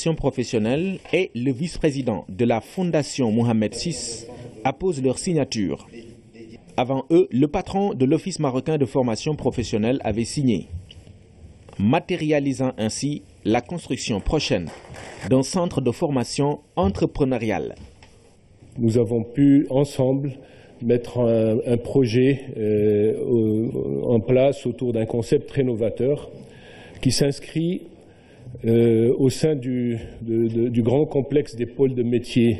formation professionnelle et le vice-président de la Fondation Mohamed VI apposent leur signature. Avant eux, le patron de l'Office marocain de formation professionnelle avait signé, matérialisant ainsi la construction prochaine d'un centre de formation entrepreneuriale. Nous avons pu ensemble mettre un projet en place autour d'un concept très novateur qui s'inscrit au sein du grand complexe des pôles de métiers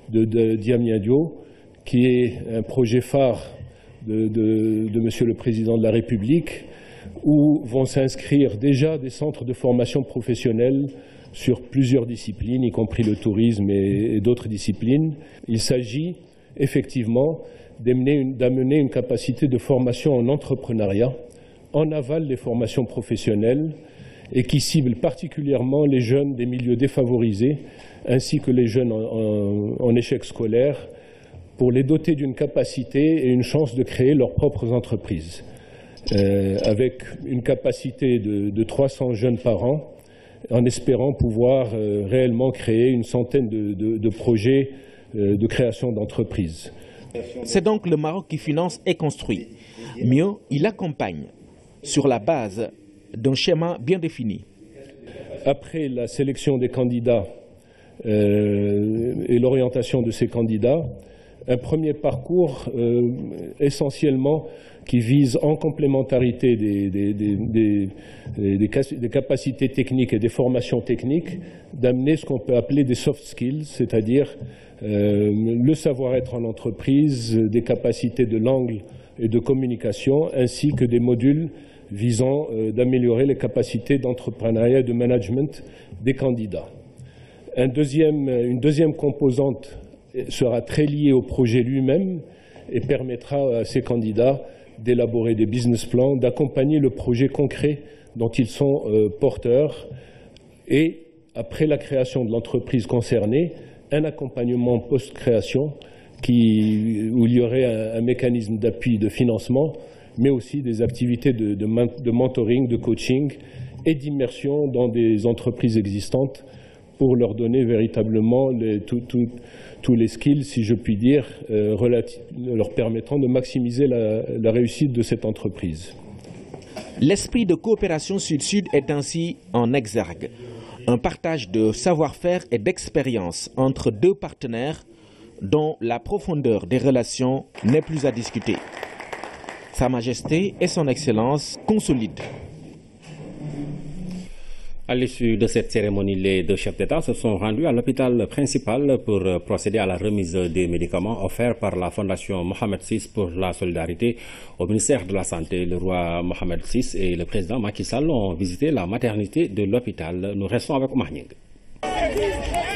de Diamniadio, qui est un projet phare de Monsieur le Président de la République, où vont s'inscrire déjà des centres de formation professionnelle sur plusieurs disciplines, y compris le tourisme et d'autres disciplines. Il s'agit effectivement d'amener une capacité de formation en entrepreneuriat, en aval des formations professionnelles, et qui cible particulièrement les jeunes des milieux défavorisés, ainsi que les jeunes en échec scolaire, pour les doter d'une capacité et une chance de créer leurs propres entreprises. Avec une capacité de 300 jeunes par an, en espérant pouvoir réellement créer une centaine de projets de création d'entreprises. C'est donc le Maroc qui finance et construit. Mieux, il accompagne sur la base d'un schéma bien défini. Après la sélection des candidats et l'orientation de ces candidats, un premier parcours essentiellement qui vise en complémentarité des capacités techniques et des formations techniques, d'amener ce qu'on peut appeler des soft skills, c'est-à-dire le savoir-être en entreprise, des capacités de langue et de communication, ainsi que des modules visant d'améliorer les capacités d'entrepreneuriat et de management des candidats. Une deuxième composante sera très liée au projet lui-même et permettra à ces candidats d'élaborer des business plans, d'accompagner le projet concret dont ils sont porteurs et, après la création de l'entreprise concernée, un accompagnement post-création où il y aurait un mécanisme d'appui de financement, mais aussi des activités de mentoring, de coaching et d'immersion dans des entreprises existantes pour leur donner véritablement tous les skills, si je puis dire, leur permettant de maximiser la réussite de cette entreprise. L'esprit de coopération sud-sud est ainsi en exergue. Un partage de savoir-faire et d'expérience entre deux partenaires dont la profondeur des relations n'est plus à discuter. Sa Majesté et son Excellence consolident. À l'issue de cette cérémonie, les deux chefs d'État se sont rendus à l'hôpital principal pour procéder à la remise des médicaments offerts par la Fondation Mohamed VI pour la solidarité au ministère de la Santé. Le roi Mohamed VI et le président Macky Sall ont visité la maternité de l'hôpital. Nous restons avec Oumar Nying.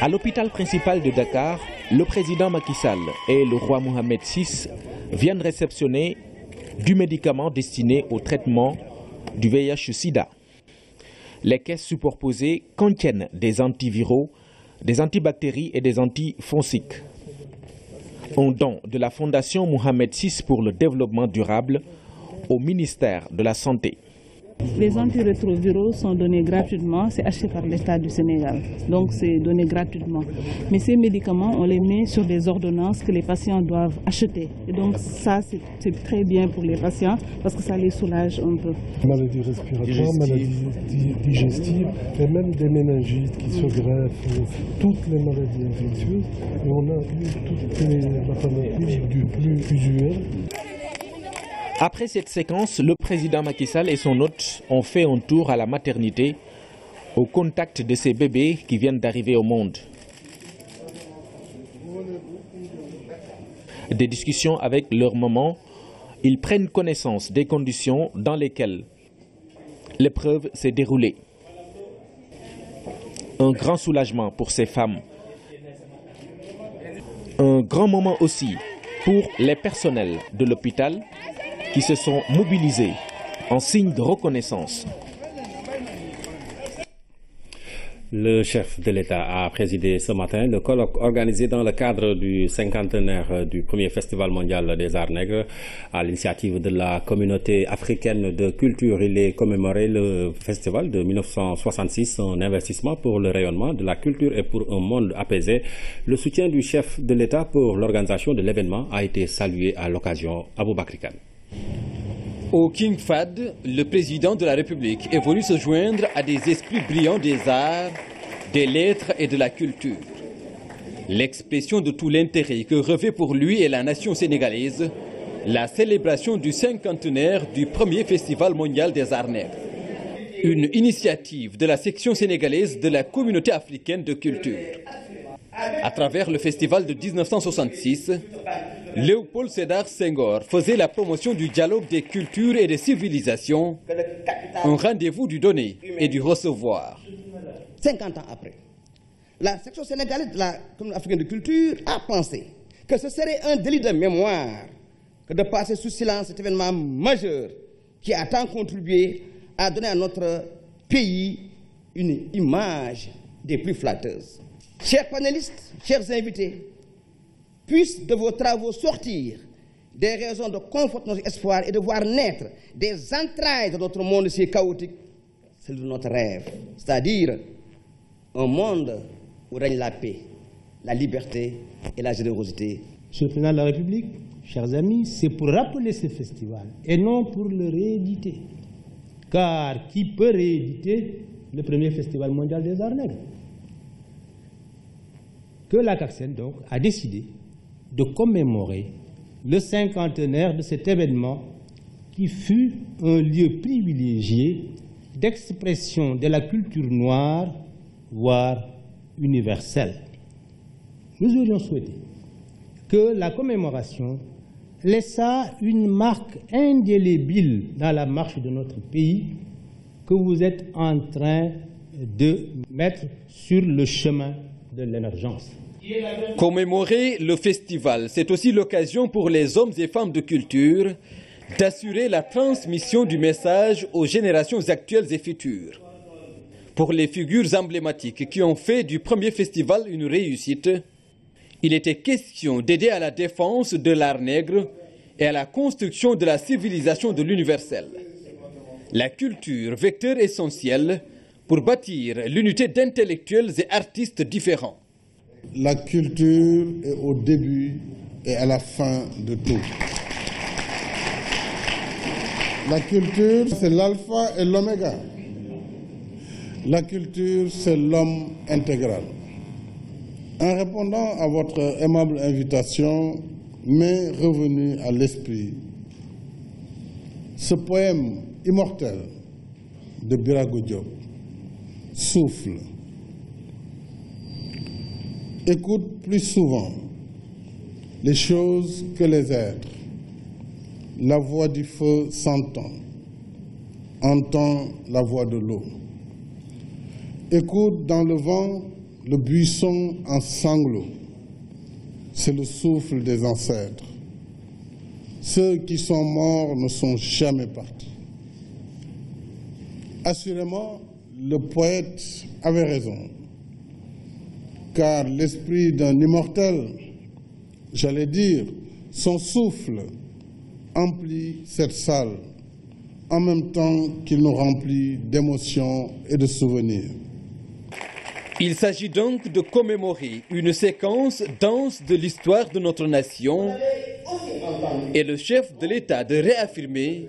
À l'hôpital principal de Dakar, le président Macky Sall et le roi Mohamed VI viennent réceptionner du médicament destiné au traitement du VIH-Sida. Les caisses superposées contiennent des antiviraux, des antibactéries et des antifongiques. Un don de la Fondation Mohamed VI pour le développement durable au ministère de la Santé. Les antirétroviraux sont donnés gratuitement, c'est acheté par l'État du Sénégal, donc c'est donné gratuitement. Mais ces médicaments, on les met sur des ordonnances que les patients doivent acheter. Et donc ça, c'est très bien pour les patients parce que ça les soulage un peu. Maladies respiratoires, maladies digestives et même des méningites qui se greffent, toutes les maladies infectieuses. Et on a eu toutes la panoplie du plus usuel. Après cette séquence, le président Macky Sall et son hôte ont fait un tour à la maternité au contact de ces bébés qui viennent d'arriver au monde. Des discussions avec leur maman, ils prennent connaissance des conditions dans lesquelles l'épreuve s'est déroulée. Un grand soulagement pour ces femmes. Un grand moment aussi pour les personnels de l'hôpital qui se sont mobilisés en signe de reconnaissance. Le chef de l'État a présidé ce matin le colloque organisé dans le cadre du cinquantenaire du premier festival mondial des arts nègres. À l'initiative de la communauté africaine de culture, il est commémoré le festival de 1966, un investissement pour le rayonnement de la culture et pour un monde apaisé. Le soutien du chef de l'État pour l'organisation de l'événement a été salué à l'occasion. Aboubakry Kane. Au King Fahd, le président de la République est venu se joindre à des esprits brillants des arts, des lettres et de la culture. L'expression de tout l'intérêt que revêt pour lui et la nation sénégalaise la célébration du cinquantenaire du premier festival mondial des arts nègres. Une initiative de la section sénégalaise de la communauté africaine de culture. À travers le festival de 1966, Léopold Sédar Senghor faisait la promotion du dialogue des cultures et des civilisations, un rendez-vous du donner et du recevoir. 50 ans après, la section sénégalaise de la communauté africaine de culture a pensé que ce serait un délit de mémoire que de passer sous silence cet événement majeur qui a tant contribué à donner à notre pays une image des plus flatteuses. Chers panélistes, chers invités, puissent de vos travaux sortir des raisons de conforter notre espoir et de voir naître des entrailles de notre monde si chaotique, celui de notre rêve, c'est-à-dire un monde où règne la paix, la liberté et la générosité. Monsieur le Président de la République, chers amis, c'est pour rappeler ce festival et non pour le rééditer. Car qui peut rééditer le premier festival mondial des arts nègres? Que la CACSEN donc a décidé de commémorer le cinquantenaire de cet événement qui fut un lieu privilégié d'expression de la culture noire, voire universelle. Nous aurions souhaité que la commémoration laissa une marque indélébile dans la marche de notre pays que vous êtes en train de mettre sur le chemin de l'émergence. Commémorer le festival, c'est aussi l'occasion pour les hommes et femmes de culture d'assurer la transmission du message aux générations actuelles et futures. Pour les figures emblématiques qui ont fait du premier festival une réussite, il était question d'aider à la défense de l'art nègre et à la construction de la civilisation de l'universel. La culture, vecteur essentiel pour bâtir l'unité d'intellectuels et artistes différents. La culture est au début et à la fin de tout. La culture, c'est l'alpha et l'oméga. La culture, c'est l'homme intégral. En répondant à votre aimable invitation, m'est revenu à l'esprit ce poème immortel de Birago Diop, Souffle. Écoute plus souvent les choses que les êtres. La voix du feu s'entend, entend la voix de l'eau. Écoute dans le vent le buisson en sanglots. C'est le souffle des ancêtres. Ceux qui sont morts ne sont jamais partis. Assurément, le poète avait raison, car l'esprit d'un immortel, j'allais dire, son souffle emplit cette salle, en même temps qu'il nous remplit d'émotions et de souvenirs. Il s'agit donc de commémorer une séquence dense de l'histoire de notre nation et le chef de l'État de réaffirmer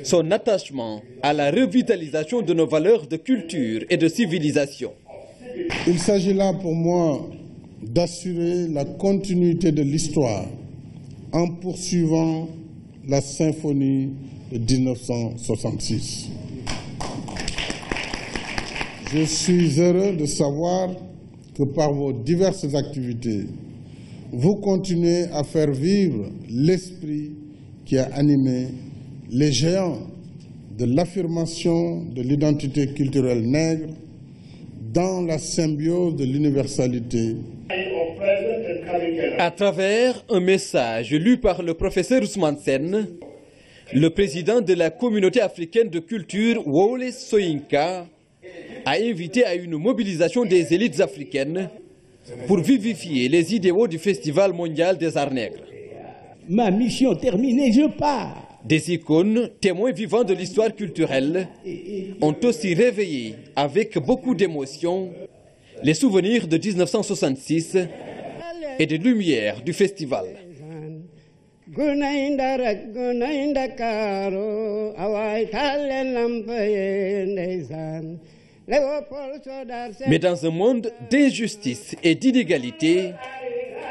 son attachement à la revitalisation de nos valeurs de culture et de civilisation. Il s'agit là pour moi d'assurer la continuité de l'histoire en poursuivant la symphonie de 1966. Je suis heureux de savoir que par vos diverses activités, vous continuez à faire vivre l'esprit qui a animé les géants de l'affirmation de l'identité culturelle nègre dans la symbiose de l'universalité. À travers un message lu par le professeur Ousmane Sène, le président de la communauté africaine de culture, Wole Soyinka, a invité à une mobilisation des élites africaines pour vivifier les idéaux du Festival mondial des arts nègres. Ma mission terminée, je pars. Des icônes, témoins vivants de l'histoire culturelle, ont aussi réveillé avec beaucoup d'émotion les souvenirs de 1966 et des lumières du festival. Mais dans un monde d'injustice et d'inégalité,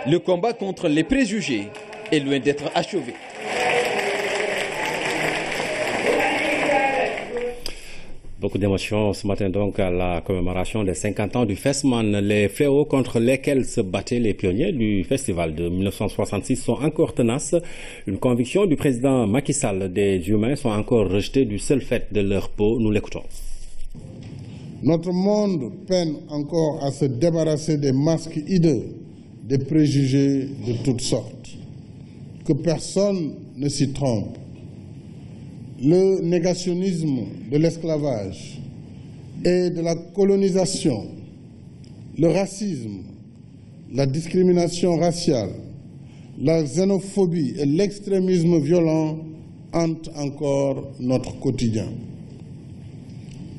le combat contre les préjugés est loin d'être achevé. Beaucoup d'émotions ce matin donc à la commémoration des 50 ans du Fesman. Les fléaux contre lesquels se battaient les pionniers du festival de 1966 sont encore tenaces. Une conviction du président Macky Sall: des humains sont encore rejetés du seul fait de leur peau. Nous l'écoutons. Notre monde peine encore à se débarrasser des masques hideux, des préjugés de toutes sortes. Que personne ne s'y trompe. Le négationnisme de l'esclavage et de la colonisation, le racisme, la discrimination raciale, la xénophobie et l'extrémisme violent hantent encore notre quotidien.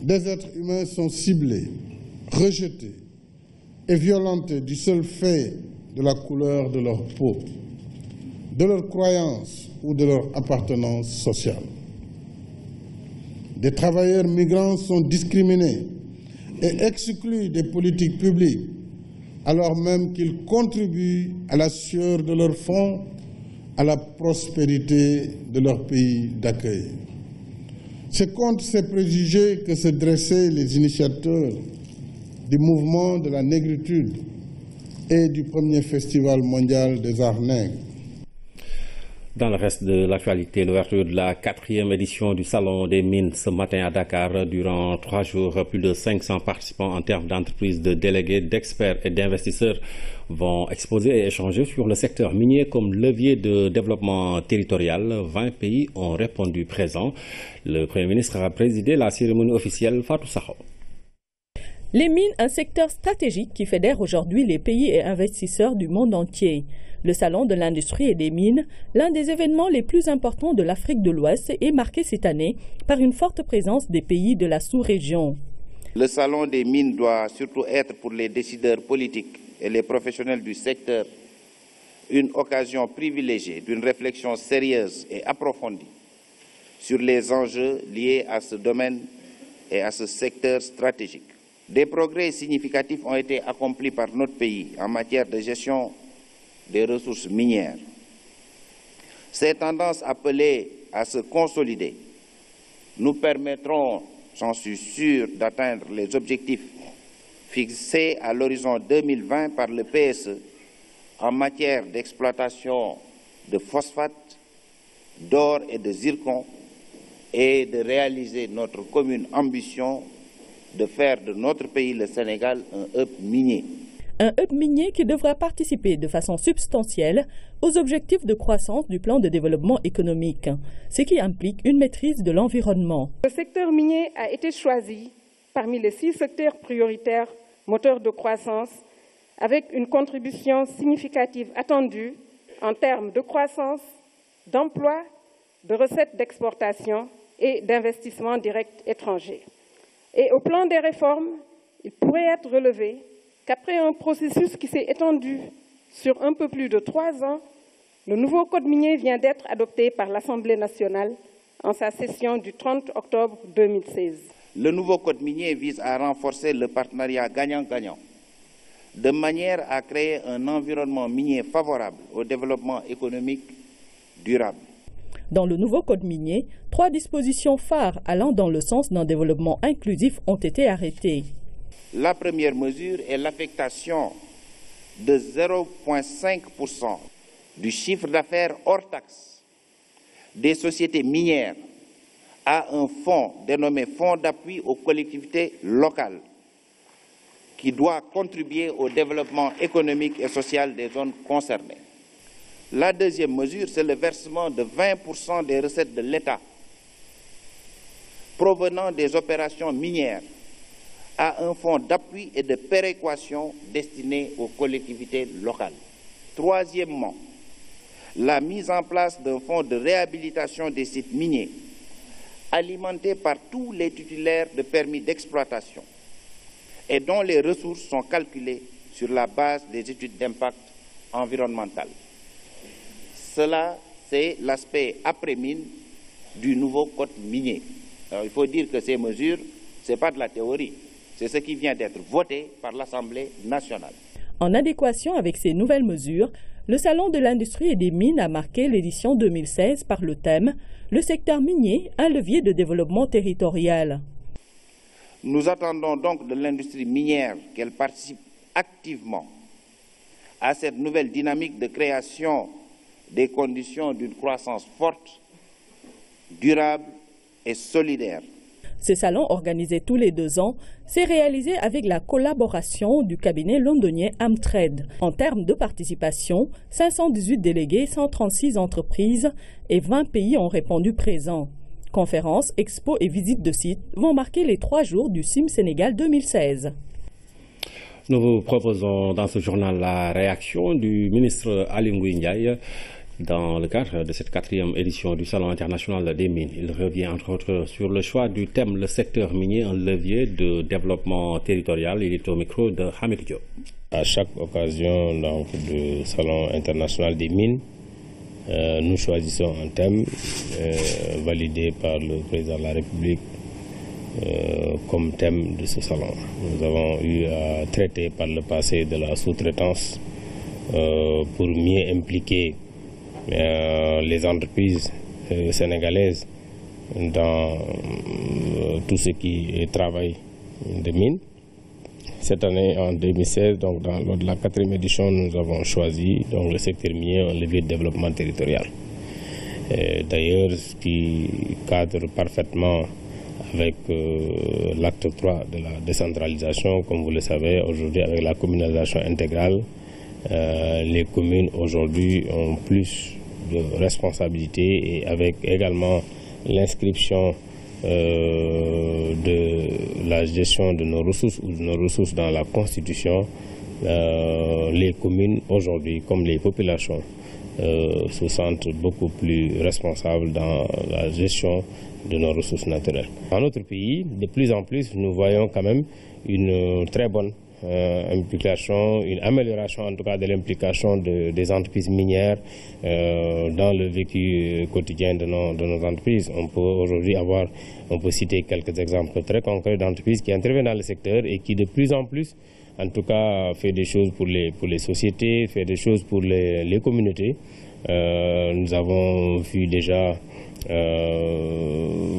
Des êtres humains sont ciblés, rejetés et violentés du seul fait de la couleur de leur peau, de leur croyance ou de leur appartenance sociale. Des travailleurs migrants sont discriminés et exclus des politiques publiques, alors même qu'ils contribuent à la sueur de leur front, à la prospérité de leur pays d'accueil. C'est contre ces préjugés que se dressaient les initiateurs du mouvement de la négritude et du premier festival mondial des arts nègres. Dans le reste de l'actualité, l'ouverture de la 4e édition du Salon des mines ce matin à Dakar. Durant 3 jours, plus de 500 participants en termes d'entreprises, de délégués, d'experts et d'investisseurs vont exposer et échanger sur le secteur minier comme levier de développement territorial. 20 pays ont répondu présents. Le Premier ministre a présidé la cérémonie officielle. Fatou Sakho. Les mines, un secteur stratégique qui fédère aujourd'hui les pays et investisseurs du monde entier. Le Salon de l'industrie et des mines, l'un des événements les plus importants de l'Afrique de l'Ouest, est marqué cette année par une forte présence des pays de la sous-région. Le Salon des mines doit surtout être pour les décideurs politiques et les professionnels du secteur une occasion privilégiée d'une réflexion sérieuse et approfondie sur les enjeux liés à ce domaine et à ce secteur stratégique. Des progrès significatifs ont été accomplis par notre pays en matière de gestion des ressources minières. Ces tendances appelées à se consolider nous permettront, j'en suis sûr, d'atteindre les objectifs fixés à l'horizon 2020 par le PSE en matière d'exploitation de phosphate, d'or et de zircon, et de réaliser notre commune ambition de faire de notre pays, le Sénégal, un hub minier. Un hub minier qui devra participer de façon substantielle aux objectifs de croissance du plan de développement économique, ce qui implique une maîtrise de l'environnement. Le secteur minier a été choisi parmi les 6 secteurs prioritaires moteurs de croissance, avec une contribution significative attendue en termes de croissance, d'emploi, de recettes d'exportation et d'investissements directs étrangers. Et au plan des réformes, il pourrait être relevé qu'après un processus qui s'est étendu sur un peu plus de 3 ans, le nouveau code minier vient d'être adopté par l'Assemblée nationale en sa session du 30 octobre 2016. Le nouveau code minier vise à renforcer le partenariat gagnant-gagnant, de manière à créer un environnement minier favorable au développement économique durable. Dans le nouveau code minier, 3 dispositions phares allant dans le sens d'un développement inclusif ont été arrêtées. La première mesure est l'affectation de 0,5% du chiffre d'affaires hors taxe des sociétés minières à un fonds dénommé Fonds d'appui aux collectivités locales qui doit contribuer au développement économique et social des zones concernées. La deuxième mesure, c'est le versement de 20% des recettes de l'État provenant des opérations minières à un fonds d'appui et de péréquation destiné aux collectivités locales. Troisièmement, la mise en place d'un fonds de réhabilitation des sites miniers, alimenté par tous les titulaires de permis d'exploitation et dont les ressources sont calculées sur la base des études d'impact environnemental. Cela, c'est l'aspect après-mine du nouveau code minier. Alors, il faut dire que ces mesures, ce n'est pas de la théorie, c'est ce qui vient d'être voté par l'Assemblée nationale. En adéquation avec ces nouvelles mesures, le Salon de l'industrie et des mines a marqué l'édition 2016 par le thème « Le secteur minier, un levier de développement territorial ». Nous attendons donc de l'industrie minière qu'elle participe activement à cette nouvelle dynamique de création des conditions d'une croissance forte, durable et solidaire. Ce salon, organisé tous les 2 ans, s'est réalisé avec la collaboration du cabinet londonien Amtrade. En termes de participation, 518 délégués, 136 entreprises et 20 pays ont répondu présents. Conférences, expos et visites de sites vont marquer les 3 jours du CIM Sénégal 2016. Nous vous proposons dans ce journal la réaction du ministre Aly Ngouille Ndiaye dans le cadre de cette 4e édition du Salon international des mines. Il revient entre autres sur le choix du thème « Le secteur minier, un levier de développement territorial ». Il est au micro de Hamid Diop. À chaque occasion donc, du Salon international des mines, nous choisissons un thème validé par le président de la République comme thème de ce salon. Nous avons eu à traiter par le passé de la sous-traitance pour mieux impliquer les entreprises sénégalaises dans tout ce qui est travail de mine. Cette année, en 2016, donc lors de la 4e édition, nous avons choisi donc, le secteur minier, un levier de développement territorial. D'ailleurs, ce qui cadre parfaitement avec l'acte 3 de la décentralisation, comme vous le savez, aujourd'hui avec la communalisation intégrale, les communes aujourd'hui ont plus de responsabilités et avec également l'inscription de la gestion de nos ressources ou de nos ressources dans la Constitution, les communes aujourd'hui, comme les populations, se sentent beaucoup plus responsables dans la gestion de nos ressources naturelles. Dans notre pays, de plus en plus, nous voyons quand même une très bonne implication, une amélioration en tout cas de l'implication des entreprises minières dans le vécu quotidien de nos entreprises. On peut aujourd'hui on peut citer quelques exemples très concrets d'entreprises qui interviennent dans le secteur et qui de plus en plus, en tout cas, fait des choses pour les sociétés, fait des choses pour les communautés. Nous avons vu déjà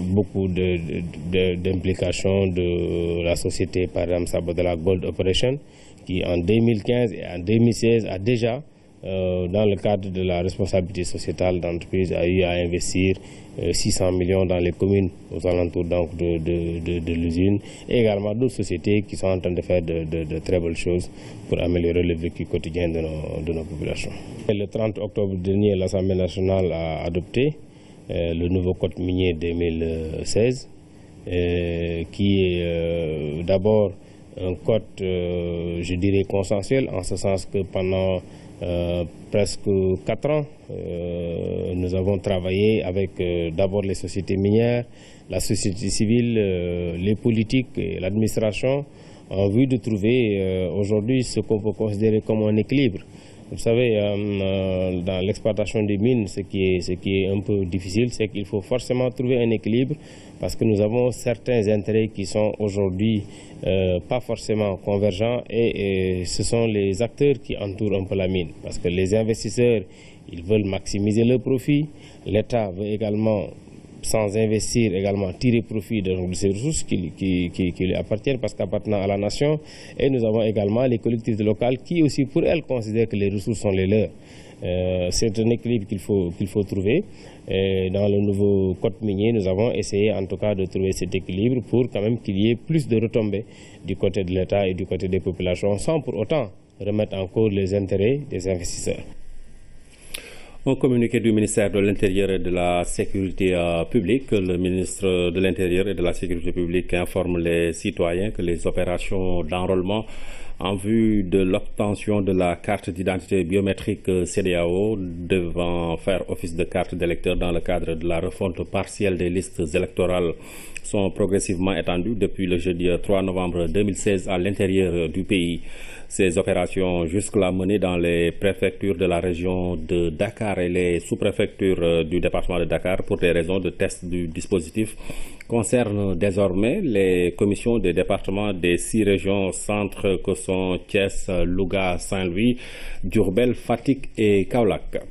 beaucoup d'implications de la société, par exemple Sabodala Gold Operation, qui en 2015 et en 2016 a déjà, dans le cadre de la responsabilité sociétale d'entreprise, a eu à investir 600 millions dans les communes aux alentours donc, de l'usine, et également d'autres sociétés qui sont en train de faire de très belles choses pour améliorer le vécu quotidien de nos populations. Et le 30 octobre dernier, l'Assemblée nationale a adopté le nouveau code minier 2016, qui est d'abord un code, je dirais, consensuel, en ce sens que pendant presque 4 ans, nous avons travaillé avec d'abord les sociétés minières, la société civile, les politiques et l'administration, en vue de trouver aujourd'hui ce qu'on peut considérer comme un équilibre. Vous savez, dans l'exploitation des mines, ce qui est un peu difficile, c'est qu'il faut forcément trouver un équilibre parce que nous avons certains intérêts qui sont aujourd'hui pas forcément convergents et ce sont les acteurs qui entourent un peu la mine. Parce que les investisseurs, ils veulent maximiser leur profit, l'État veut également, sans investir, également tirer profit de ces ressources qui lui appartiennent parce qu'appartenant à la nation. Et nous avons également les collectivités locales qui aussi, pour elles, considèrent que les ressources sont les leurs. C'est un équilibre qu'il faut trouver. Et dans le nouveau code minier, nous avons essayé en tout cas de trouver cet équilibre pour quand même qu'il y ait plus de retombées du côté de l'État et du côté des populations, sans pour autant remettre en cause les intérêts des investisseurs. Un communiqué du ministère de l'Intérieur et de la Sécurité publique. Le ministre de l'Intérieur et de la Sécurité publique informe les citoyens que les opérations d'enrôlement en vue de l'obtention de la carte d'identité biométrique CEDEAO devant faire office de carte d'électeur dans le cadre de la refonte partielle des listes électorales sont progressivement étendues depuis le jeudi 3 novembre 2016 à l'intérieur du pays. Ces opérations, jusque-là menées dans les préfectures de la région de Dakar et les sous-préfectures du département de Dakar pour des raisons de test du dispositif, concernent désormais les commissions des départements des 6 régions centres que sont Thiès, Louga, Saint-Louis, Diourbel, Fatick et Kaolack.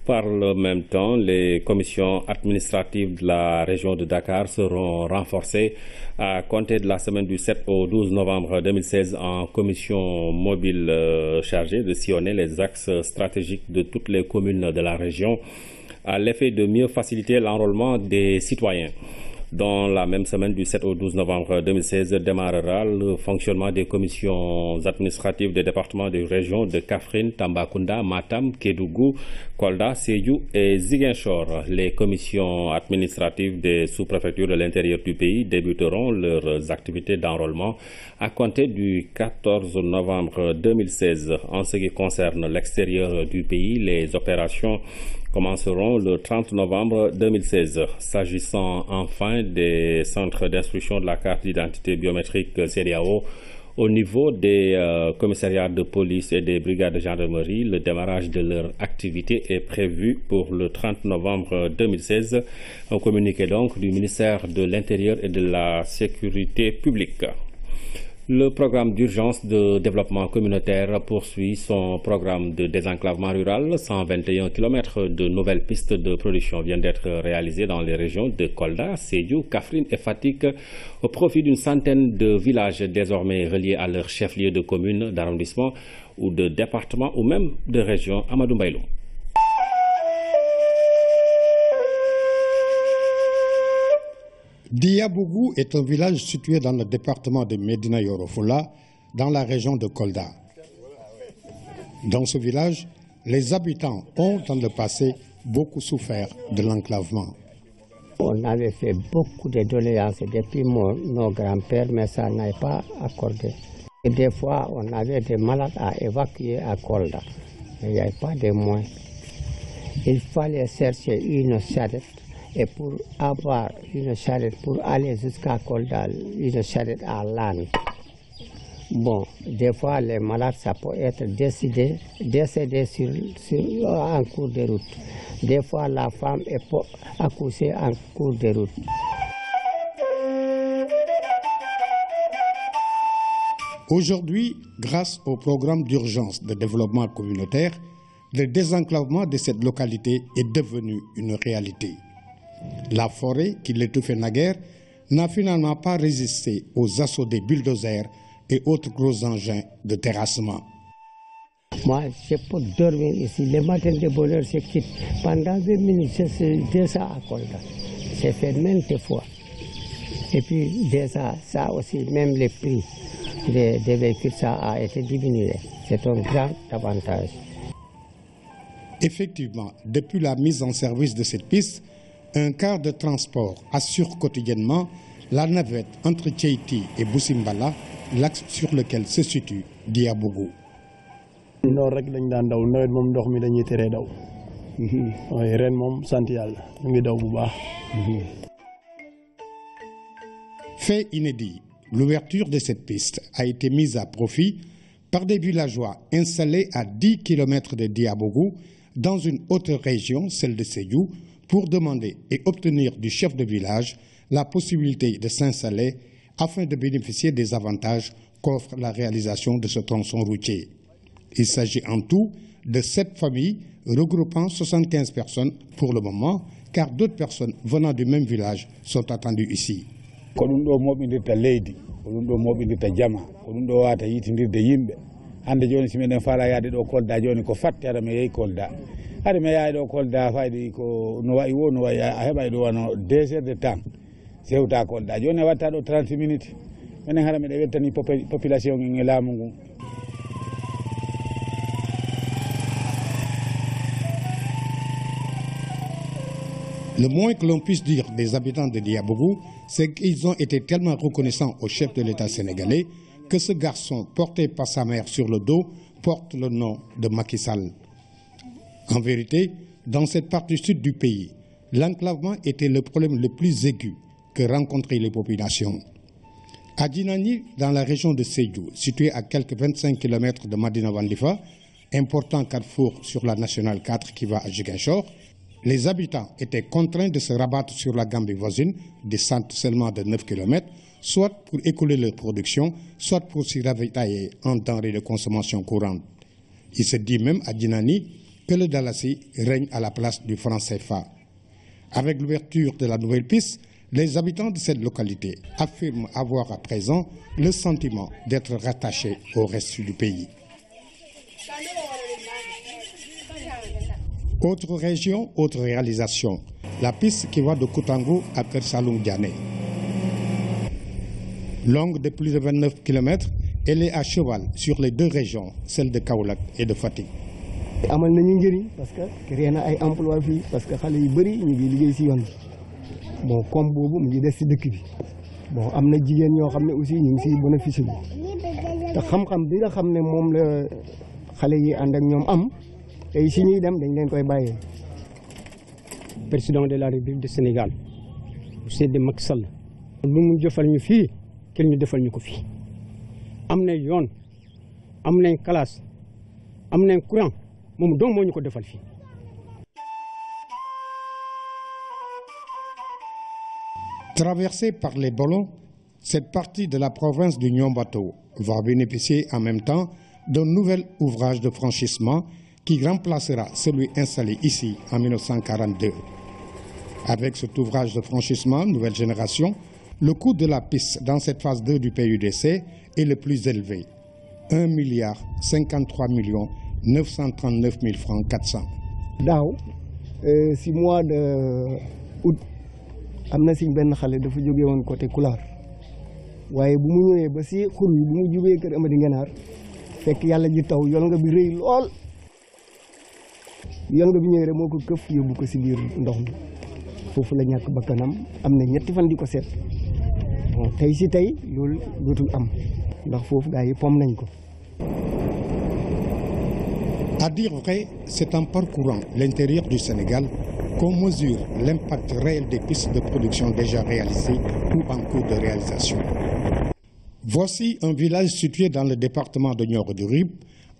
Par le même temps, les commissions administratives de la région de Dakar seront renforcées à compter de la semaine du 7 au 12 novembre 2016 en commission mobile chargée de sillonner les axes stratégiques de toutes les communes de la région à l'effet de mieux faciliter l'enrôlement des citoyens. Dans la même semaine du 7 au 12 novembre 2016 démarrera le fonctionnement des commissions administratives des départements des régions de Kaffrine, Tambacounda, Matam, Kédougou, Kolda, Sédhiou et Ziguinchor. Les commissions administratives des sous-préfectures de l'intérieur du pays débuteront leurs activités d'enrôlement à compter du 14 novembre 2016. En ce qui concerne l'extérieur du pays, les opérations commenceront le 30 novembre 2016. S'agissant enfin des centres d'instruction de la carte d'identité biométrique CEDEAO, au niveau des commissariats de police et des brigades de gendarmerie, le démarrage de leur activité est prévu pour le 30 novembre 2016. Un communiqué donc du ministère de l'Intérieur et de la Sécurité publique. Le programme d'urgence de développement communautaire poursuit son programme de désenclavement rural. 121 km de nouvelles pistes de production viennent d'être réalisées dans les régions de Kolda, Sédhiou, Kaffrine et Fatick au profit d'une centaine de villages désormais reliés à leur chef-lieu de commune, d'arrondissement ou de département ou même de région. Amadou Mbaïloum. Diabougou est un village situé dans le département de Médina Yoro Foulah, dans la région de Kolda. Dans ce village, les habitants ont dans le passé beaucoup souffert de l'enclavement. On avait fait beaucoup de doléances depuis nos grands-pères, mais ça n'a pas accordé. Et des fois, on avait des malades à évacuer à Kolda, mais il n'y avait pas de moyens. Il fallait chercher une charrette. Et pour avoir une charrette, pour aller jusqu'à Kolda, une charrette à l'âne. Bon, des fois, les malades, ça peut être décédé en cours de route. Des fois, la femme est accouchée en cours de route. Aujourd'hui, grâce au programme d'urgence de développement communautaire, le désenclavement de cette localité est devenu une réalité. La forêt, qui l'étouffait naguère, n'a finalement pas résisté aux assauts des bulldozers et autres gros engins de terrassement. Moi, je peux dormir ici. Le matin de bonheur, je quitte. Pendant 2 minutes, je suis déjà à Kolda. J'ai fait maintes fois. Et puis, déjà, ça aussi, même le prix des véhicules, ça a été diminué. C'est un grand avantage. Effectivement, depuis la mise en service de cette piste, un car de transport assure quotidiennement la navette entre Tcheiti et Boussimbala, l'axe sur lequel se situe Diabougou. Fait inédit, l'ouverture de cette piste a été mise à profit par des villageois installés à 10 km de Diabougou dans une autre région, celle de Sédhiou, pour demander et obtenir du chef de village la possibilité de s'installer afin de bénéficier des avantages qu'offre la réalisation de ce tronçon routier. Il s'agit en tout de 7 familles regroupant 75 personnes pour le moment, car d'autres personnes venant du même village sont attendues ici. hade mi yahay ɗo Kolda fayde ko no wayi wo no wayi a heɓay ɗo wano 2 heures de temps sewta Kolda joni a watta ɗo 30 minutes minen hara miɗe weltani population e laamu ngu. Le moins que l'on puisse dire des habitants de Diabougou, c'est qu'ils ont été tellement reconnaissants au chef de l'État sénégalais que ce garçon, porté par sa mère sur le dos, porte le nom de Macky Sall. En vérité, dans cette partie sud du pays, l'enclavement était le problème le plus aigu que rencontraient les populations. À Djinani, dans la région de Sédhiou, située à quelques 25 km de Madina Wandifa, important carrefour sur la nationale 4 qui va à Ziguinchor, les habitants étaient contraints de se rabattre sur la Gambie voisine, distante seulement de 9 km, soit pour écouler leur production, soit pour s'y ravitailler en denrées de consommation courante. Il se dit même à Djinani que le Dalasi règne à la place du franc CFA. Avec l'ouverture de la nouvelle piste, les habitants de cette localité affirment avoir à présent le sentiment d'être rattachés au reste du pays. Autre région, autre réalisation, la piste qui va de Koutango à Kersaloum Diané. Longue de plus de 29 km, elle est à cheval sur les deux régions, celle de Kaolack et de Fatick. amal nañu njëriñ parce que créé na ay emploi fii parce que xale yu bëri ñu ngi liggéey si yoon bi bon comme boobu mu ngi des si dëkk bi bon am na jigéen ñoo xam ne aussi ñu ngi siy bénéficié bi te xam-xam bi nga xam ne moom la xale yi ànd ak ñoom am tey si ñuy dem dañ leen koy bàyyee. Président de la République du Sénégal monsieur Macky Sall lu mu defal ñu fii kenn ñu defal ñu ko fii am nañ yoon am nañ classe am nañ courant moom dong moo ñu ko defal fii. Traversée par les Bolons, cette partie de la province du Niombato va bénéficier en même temps d'un nouvel ouvrage de franchissement qui remplacera celui installé ici en 1942. Avec cet ouvrage de franchissement, nouvelle génération, le coût de la piste dans cette phase 2 du PUDC est le plus élevé. 1,53 milliard francs 400. Daaw si mois de août am na si benn xale dafa jóge woon côté Kulaar waaye bu mu ñëwee ba si xur yi bu mu jógee kër Amady Ngenaar fekk yàlla ji taw yolnga bi rëy lool yolnga bi ñëwee rek moo ko këf yóbbu ko si biir ndox mi foofu la ñàkk bakkanam am na ñetti fan di ko seet bon tey si tey loolu dootul am ndax foofu gaa yi pom nañ ko. À dire vrai, c'est en parcourant l'intérieur du Sénégal qu'on mesure l'impact réel des pistes de production déjà réalisées ou en cours de réalisation. Voici un village situé dans le département de Nioro-du-Rip,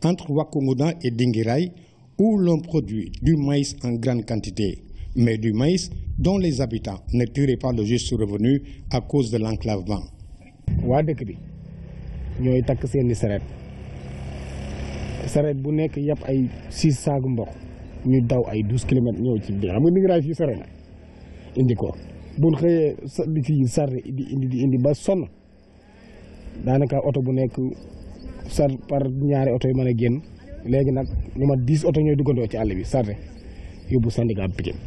entre Wakunguna et Dinguiraye, où l'on produit du maïs en grande quantité, mais du maïs dont les habitants ne tiraient pas le juste revenu à cause de l'enclavement. waa dëkk bi ñooy takk seeni sareet bu nekk yàpp ay 6 saagu mboq ñu daw ay 12 kilomètres ñëw ci biir xam nga Dinguiraye fii sore na indi ko buñ xëyee di fii sarre di indi ba sonn daanaka oto bu nekk sar par ñaari oto yi mën a génn léegi nag ñu ma 10 oto ñooy duggandoo ci àll bi sarre yóbbu syndicat Pikine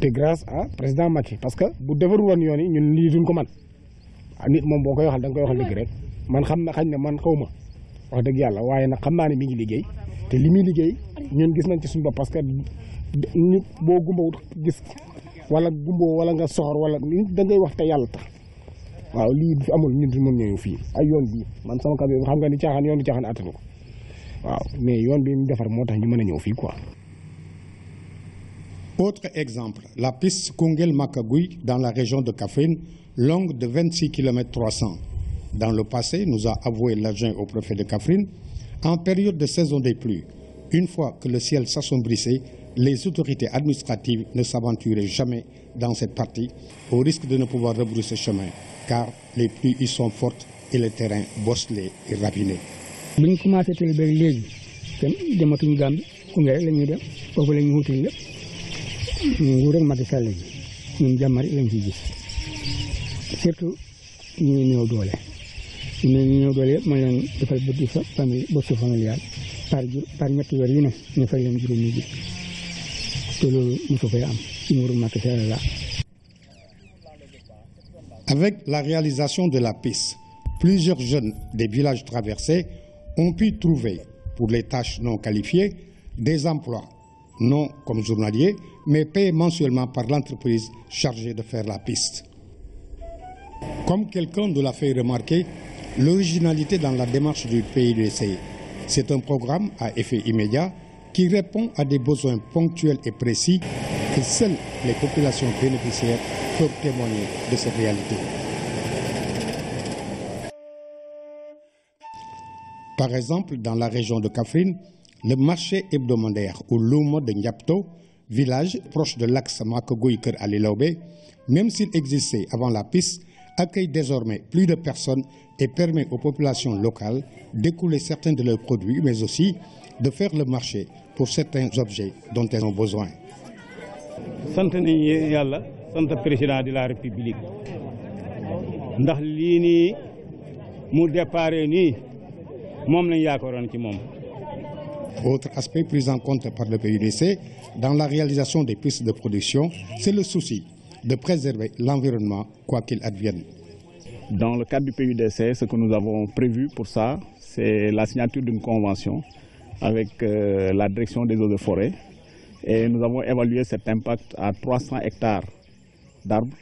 te grâce à président Macky parce que bu defarul woon yoon yi ñun lii duñ ko man nit moom boo koy waxal da nga koy waxal dëgg rek man xam na xañ na man xaw ma wax dëgg yàlla waaye nag xam naa ne mi ngi liggéey te li muy liggéey ñun gis nañ ci suñu bopp parce que nit boo gumbawut gis wala gumboo wala nga soxor wala nit da ngay wax te yàlla tax waaw lii fi amul nit mën ñëw fii ay yoon bii man sama kàddu xam nga ni caaxaan yoon bi caaxaan attanu ko waaw mais yoon bi ñu defar moo tax ñu mën a ñëw fii quoi. Autre exemple, la piste Koungheul-Makagouy dans la région de Kaffrine, longue de 26 km 300. Dans le passé, nous a avoué l'adjoint au préfet de Kaffrine, en période de saison des pluies, une fois que le ciel s'assombrissait, les autorités administratives ne s'aventuraient jamais dans cette partie, au risque de ne pouvoir rebrousser chemin, car les pluies y sont fortes et le terrain bosselé et raviné. bu ñu commencé teel ba léegi kenn dematuñu Gambie Koungheul rek la ñuy dem foofu la ñuy wuti lépp nguur rek Macky Sall ji ñun jàmm rek lañ ciy gis surtout ñu néew doole ñu néew doole yëpp mooy leen defal bourse familiale par ñetti weer yu ne ñu fay leen juróomi ji te loolu mosu fay am ci nguuru Macky Sall la. Avec la réalisation de la piste, plusieurs jeunes des villages traversés ont pu trouver, pour les tâches non qualifiées, des emplois non comme journaliers, mais payés mensuellement par l'entreprise chargée de faire la piste. Comme quelqu'un nous l'a fait remarquer, l'originalité dans la démarche du PUDC, c'est un programme à effet immédiat qui répond à des besoins ponctuels et précis et seules les populations bénéficiaires peuvent témoigner de cette réalité. Par exemple, dans la région de Kaffrine, le marché hebdomadaire ou Lumo de Ndiapto, village proche de l'axe Makogouiker à Lilaobé, même s'il existait avant la piste, accueille désormais plus de personnes et permet aux populations locales d'écouler certains de leurs produits, mais aussi de faire le marché pour certains objets dont elles ont besoin. sant nañu Yàlla sant président de la République ndax lii nii mu déparé nii moom lañ yaakaaroon ci moom. Autre aspect pris en compte par le PUDC dans la réalisation des pistes de production, c'est le souci de préserver l'environnement quoi qu'il advienne. Dans le cadre du PUDC, ce que nous avons prévu pour ça, c'est la signature d'une convention avec la direction des eaux et forêts. Et nous avons évalué cet impact à 300 hectares d'arbres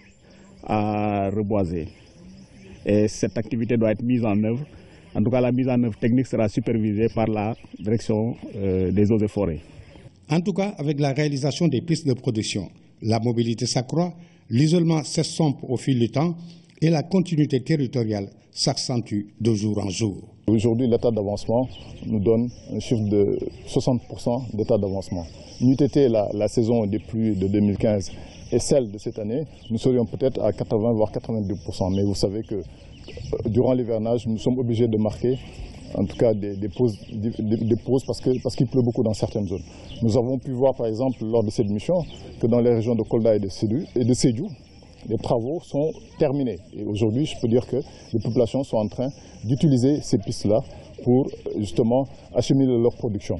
à reboiser. Et cette activité doit être mise en œuvre. En tout cas, la mise en œuvre technique sera supervisée par la direction des eaux et forêts. En tout cas, avec la réalisation des pistes de production, la mobilité s'accroît, l'isolement s'estompe au fil du temps et la continuité territoriale s'accentue de jour en jour. Aujourd'hui, l'état d'avancement nous donne un chiffre de 60% d'état d'avancement. N'eût été la saison des pluies de 2015 et celle de cette année, nous serions peut-être à 80 voire 92%. Mais vous savez que durant l'hivernage, nous sommes obligés de marquer en tout cas des pauses parce qu'il pleut beaucoup dans certaines zones. Nous avons pu voir par exemple lors de cette mission que dans les régions de Kolda et de Sédhiou, les travaux sont terminés. Et aujourd'hui, je peux dire que les populations sont en train d'utiliser ces pistes-là pour justement acheminer leur production.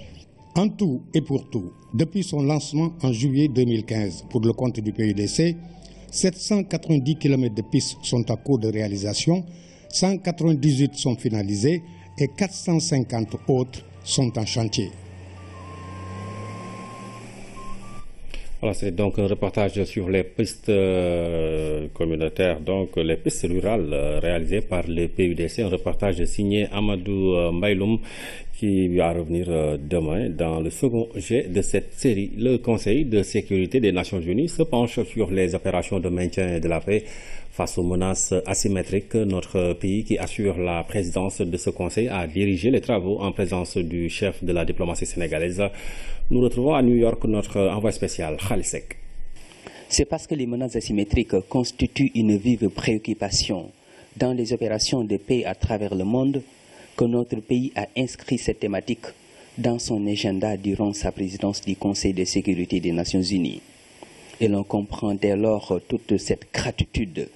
En tout et pour tout, depuis son lancement en juillet 2015 pour le compte du PUDC, 790 km de pistes sont en cours de réalisation, 198 sont finalisées et 450 autres sont en chantier. Voilà, c'est donc un reportage sur les pistes communautaires, donc les pistes rurales réalisées par le PUDC, un reportage signé Amadou Mbaïloum qui va revenir demain dans le second jet de cette série. Le Conseil de sécurité des Nations Unies se penche sur les opérations de maintien de la paix face aux menaces asymétriques. Notre pays, qui assure la présidence de ce Conseil, a dirigé les travaux en présence du chef de la diplomatie sénégalaise. Nous retrouvons à New York notre envoyé spécial, Khalisek. C'est parce que les menaces asymétriques constituent une vive préoccupation dans les opérations de paix à travers le monde que notre pays a inscrit cette thématique dans son agenda durant sa présidence du Conseil de sécurité des Nations Unies. Et l'on comprend dès lors toute cette gratitude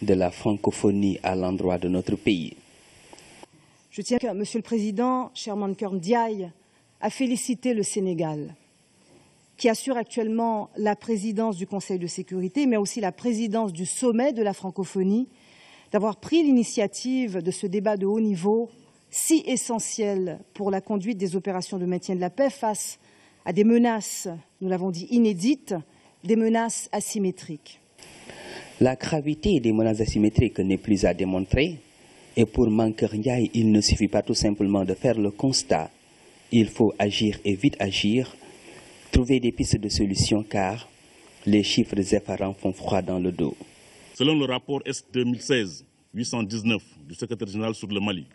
de la francophonie à l'endroit de notre pays. Je tiens à Monsieur le Président, cher Mankeur Ndiaye, à féliciter le Sénégal, qui assure actuellement la présidence du Conseil de sécurité, mais aussi la présidence du sommet de la francophonie, d'avoir pris l'initiative de ce débat de haut niveau, si essentiel pour la conduite des opérations de maintien de la paix face à des menaces, nous l'avons dit, inédites, des menaces asymétriques. La gravité des menaces asymétriques n'est plus à démontrer, et pour Mankeur Ndiaye, il ne suffit pas tout simplement de faire le constat. Il faut agir et vite agir, trouver des pistes de solutions car les chiffres effarants font froid dans le dos. Selon le rapport Est 2016-819 du secrétaire général sur le Mali,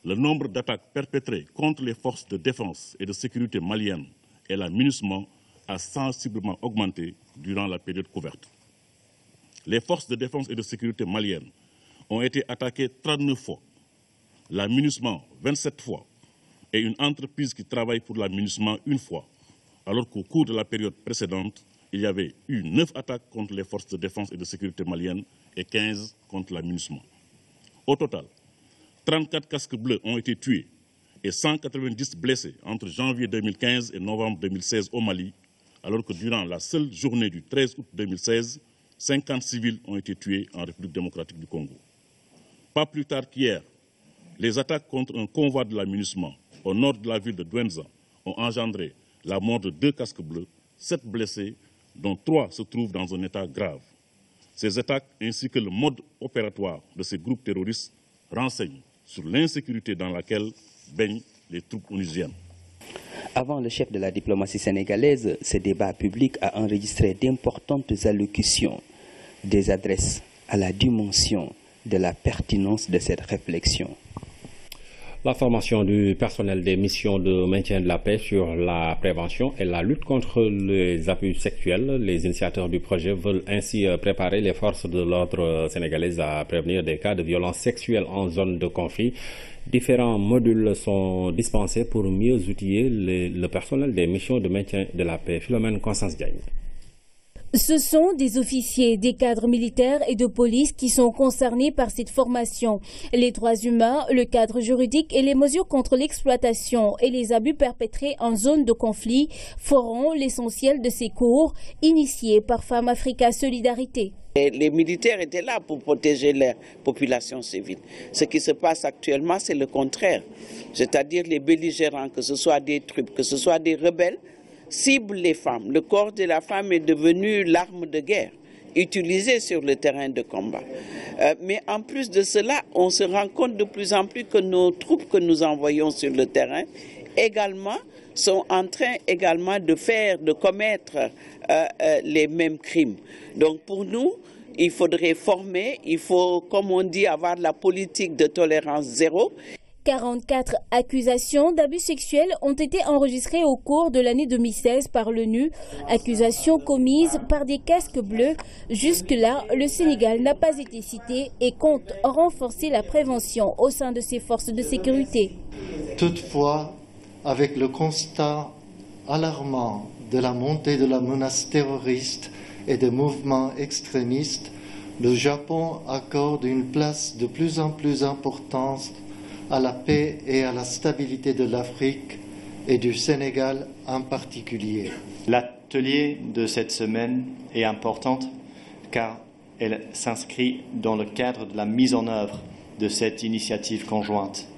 le nombre d'attaques perpétrées contre les forces de défense et de sécurité maliennes et la MINUSMA a sensiblement augmenté durant la période couverte. Les forces de défense et de sécurité maliennes ont été attaquées 39 fois, la MINUSMA 27 fois et une entreprise qui travaille pour la MINUSMA une fois, alors qu'au cours de la période précédente, il y avait eu 9 attaques contre les forces de défense et de sécurité maliennes et 15 contre la MINUSMA. Au total, 34 casques bleus ont été tués et 190 blessés entre janvier 2015 et novembre 2016 au Mali, alors que durant la seule journée du 13 août 2016, 50 civils ont été tués en République démocratique du Congo. Pas plus tard qu'hier, les attaques contre un convoi de la MINUSMA au nord de la ville de Douenza ont engendré la mort de 2 casques bleus, 7 blessés, dont 3 se trouvent dans un état grave. Ces attaques ainsi que le mode opératoire de ces groupes terroristes renseignent sur l'insécurité dans laquelle baignent les troupes onusiennes. Avant le chef de la diplomatie sénégalaise, ce débat public a enregistré d'importantes allocutions, des adresses à la dimension de la pertinence de cette réflexion. La formation du personnel des missions de maintien de la paix sur la prévention et la lutte contre les abus sexuels. Les initiateurs du projet veulent ainsi préparer les forces de l'ordre sénégalaises à prévenir des cas de violences sexuelles en zone de conflit. Différents modules sont dispensés pour mieux outiller le personnel des missions de maintien de la paix. Philomène Constance Diagne. Ce sont des officiers, des cadres militaires et de police qui sont concernés par cette formation. Les droits humains, le cadre juridique et les mesures contre l'exploitation et les abus perpétrés en zone de conflit feront l'essentiel de ces cours initiés par Femmes Africa Solidarité. Les militaires étaient là pour protéger la population civile. Ce qui se passe actuellement, c'est le contraire. C'est-à-dire les belligérants, que ce soit des troupes, que ce soit des rebelles, ciblent les femmes. Le corps de la femme est devenu l'arme de guerre utilisée sur le terrain de combat. Mais en plus de cela, on se rend compte de plus en plus que nos troupes que nous envoyons sur le terrain également sont en train de commettre les mêmes crimes. Donc pour nous, il faudrait former, il faut, comme on dit, avoir la politique de tolérance zéro. 44 accusations d'abus sexuels ont été enregistrées au cours de l'année 2016 par l'ONU, accusations commises par des casques bleus. Jusque-là, le Sénégal n'a pas été cité et compte renforcer la prévention au sein de ses forces de sécurité. Toutefois, avec le constat alarmant de la montée de la menace terroriste et des mouvements extrémistes, le Japon accorde une place de plus en plus importante à la paix et à la stabilité de l'Afrique et du Sénégal en particulier. L'atelier de cette semaine est important car elle s'inscrit dans le cadre de la mise en œuvre de cette initiative conjointe.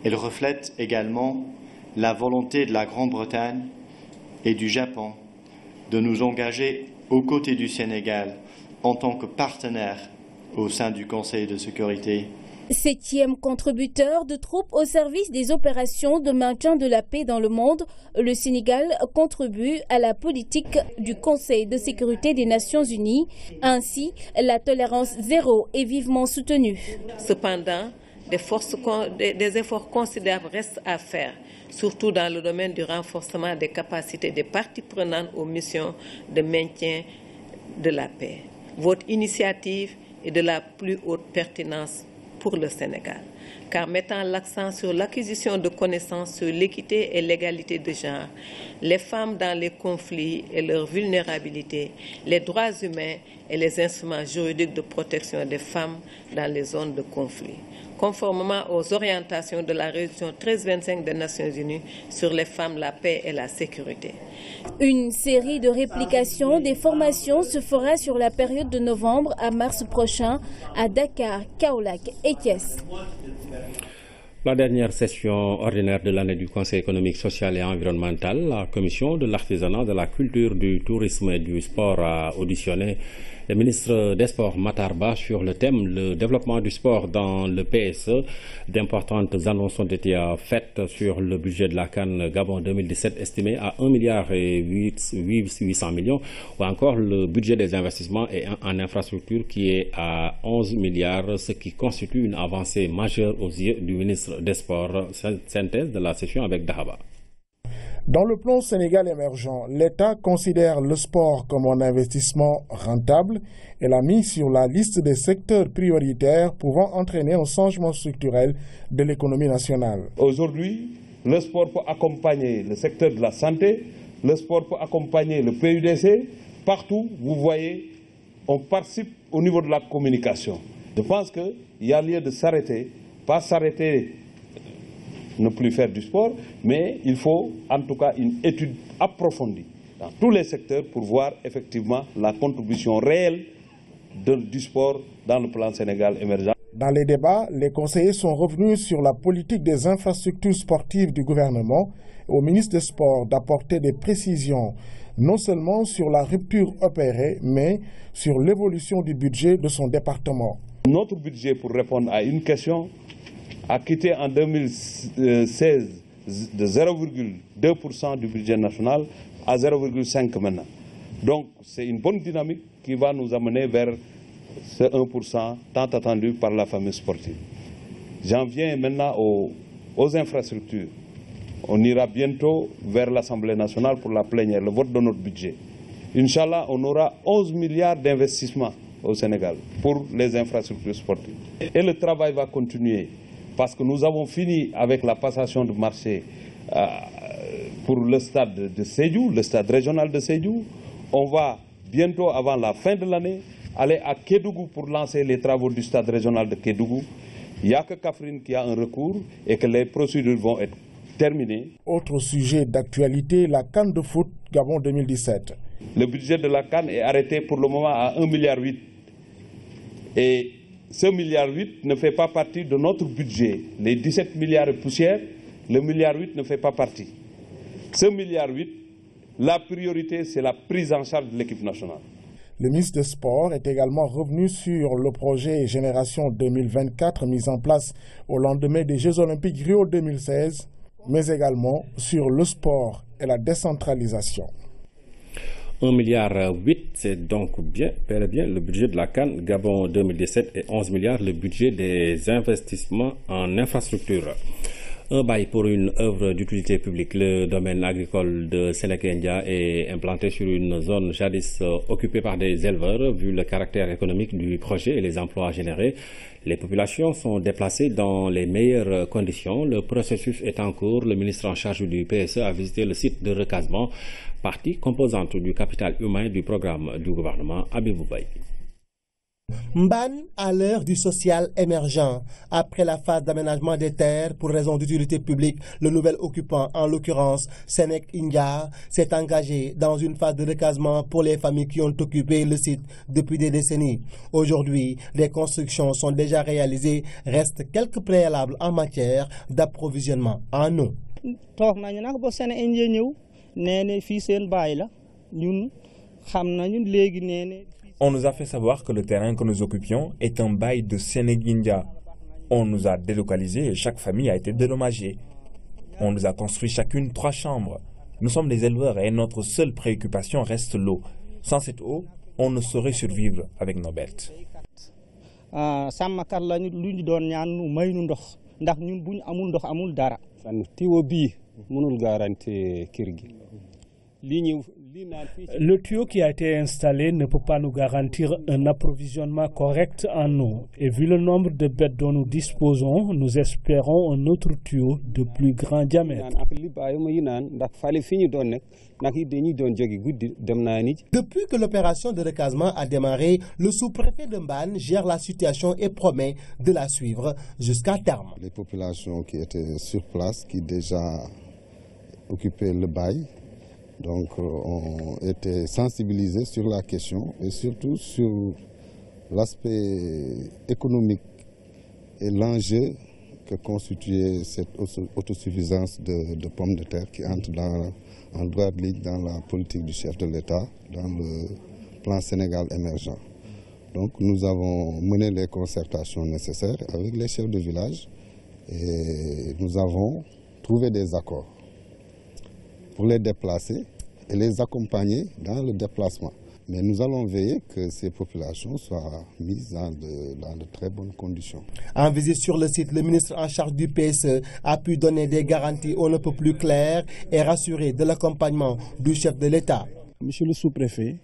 Elle reflète également la volonté de la Grande-Bretagne et du Japon de nous engager aux côtés du Sénégal en tant que partenaire au sein du Conseil de sécurité. 7e contributeur de troupes au service des opérations de maintien de la paix dans le monde, le Sénégal contribue à la politique du Conseil de sécurité des Nations Unies. Ainsi, la tolérance zéro est vivement soutenue. Cependant, des efforts considérables restent à faire, surtout dans le domaine du renforcement des capacités des parties prenantes aux missions de maintien de la paix. Votre initiative est de la plus haute pertinence pour le Sénégal, car mettant l'accent sur l'acquisition de connaissances sur l'équité et l'égalité de genre, les femmes dans les conflits et leur vulnérabilité, les droits humains et les instruments juridiques de protection des femmes dans les zones de conflit, conformément aux orientations de la résolution 1325 des Nations Unies sur les femmes, la paix et la sécurité. Une série de réplications des formations se fera sur la période de novembre à mars prochain à Dakar, Kaolack et Thiès. La dernière session ordinaire de l'année du Conseil économique, social et environnemental, la Commission de l'artisanat, de la culture, du tourisme et du sport a auditionné le ministre des Sports Matar Ba sur le thème le développement du sport dans le PSE. D'importantes annonces ont été faites sur le budget de la CAN Gabon 2017 estimé à 1,8 milliard ou encore le budget des investissements en infrastructure qui est à 11 milliards, ce qui constitue une avancée majeure aux yeux du ministre des Sports. Synthèse de la session avec Dahaba. Dans le plan Sénégal émergent, l'État considère le sport comme un investissement rentable et l'a mis sur la liste des secteurs prioritaires pouvant entraîner un changement structurel de l'économie nationale. Aujourd'hui, le sport peut accompagner le secteur de la santé, le sport peut accompagner le PUDC. Partout, vous voyez, on participe au niveau de la communication. Je pense qu'il y a lieu de s'arrêter, pas s'arrêter ne plus faire du sport, mais il faut en tout cas une étude approfondie dans tous les secteurs pour voir effectivement la contribution réelle du sport dans le plan Sénégal émergent. Dans les débats, les conseillers sont revenus sur la politique des infrastructures sportives du gouvernement et au ministre des Sports d'apporter des précisions, non seulement sur la rupture opérée, mais sur l'évolution du budget de son département. Notre budget, pour répondre à une question, a quitté en 2016 de 0,2% du budget national à 0,5% maintenant. Donc c'est une bonne dynamique qui va nous amener vers ce 1% tant attendu par la famille sportive. J'en viens maintenant aux infrastructures. On ira bientôt vers l'Assemblée nationale pour la plénière, le vote de notre budget. Inch'Allah, on aura 11 milliards d'investissements au Sénégal pour les infrastructures sportives. Et le travail va continuer parce que nous avons fini avec la passation de marché pour le stade de Sédhiou, le stade régional de Sédhiou. On va bientôt, avant la fin de l'année, aller à Kédougou pour lancer les travaux du stade régional de Kédougou. Il n'y a que Kaffrine qui a un recours et que les procédures vont être terminées. Autre sujet d'actualité, la CAN de foot Gabon 2017. Le budget de la CAN est arrêté pour le moment à 1,8 milliard. Et ce 1,8 milliard ne fait pas partie de notre budget. Les 17 milliards de poussière, le 1,8 milliard ne fait pas partie. Ce 1,8 milliard, la priorité, c'est la prise en charge de l'équipe nationale. Le ministre des Sports est également revenu sur le projet Génération 2024 mis en place au lendemain des Jeux Olympiques Rio 2016, mais également sur le sport et la décentralisation. 1,8 milliard, c'est donc bien le budget de la CAN Gabon 2017 et 11 milliards le budget des investissements en infrastructure. Un bail pour une œuvre d'utilité publique. Le domaine agricole de Sénékendia est implanté sur une zone jadis occupée par des éleveurs. Vu le caractère économique du projet et les emplois générés, les populations sont déplacées dans les meilleures conditions. Le processus est en cours. Le ministre en charge du PSE a visité le site de recasement, partie composante du capital humain du programme du gouvernement Abibou Baye. Mbane à l'heure du social émergent. Après la phase d'aménagement des terres pour raison d'utilité publique, le nouvel occupant, en l'occurrence Sénèque India, s'est engagé dans une phase de recasement pour les familles qui ont occupé le site depuis des décennies. Aujourd'hui, les constructions sont déjà réalisées. Restent quelques préalables en matière d'approvisionnement en eau. On nous a fait savoir que le terrain que nous occupions est un bail de Sénéguindia. On nous a délocalisés et chaque famille a été dédommagée. On nous a construit chacune 3 chambres. Nous sommes des éleveurs et notre seule préoccupation reste l'eau. Sans cette eau, on ne saurait survivre avec nos bêtes. Le tuyau qui a été installé ne peut pas nous garantir un approvisionnement correct en eau. Et vu le nombre de bêtes dont nous disposons, nous espérons un autre tuyau de plus grand diamètre. Depuis que l'opération de recasement a démarré, le sous-préfet de Mbane gère la situation et promet de la suivre jusqu'à terme. Les populations qui étaient sur place, qui déjà occupaient le bail, donc ont été sensibilisés sur la question et surtout sur l'aspect économique et l'enjeu que constituait cette autosuffisance de pommes de terre qui entre en droite ligne dans la politique du chef de l'État, dans le plan Sénégal émergent. Donc nous avons mené les concertations nécessaires avec les chefs de village et nous avons trouvé des accords pour les déplacer et les accompagner dans le déplacement. Mais nous allons veiller que ces populations soient mises dans de très bonnes conditions. En visite sur le site, le ministre en charge du PSE a pu donner des garanties on ne peut plus claires et rassurer de l'accompagnement du chef de l'État. Monsieur le sous-préfet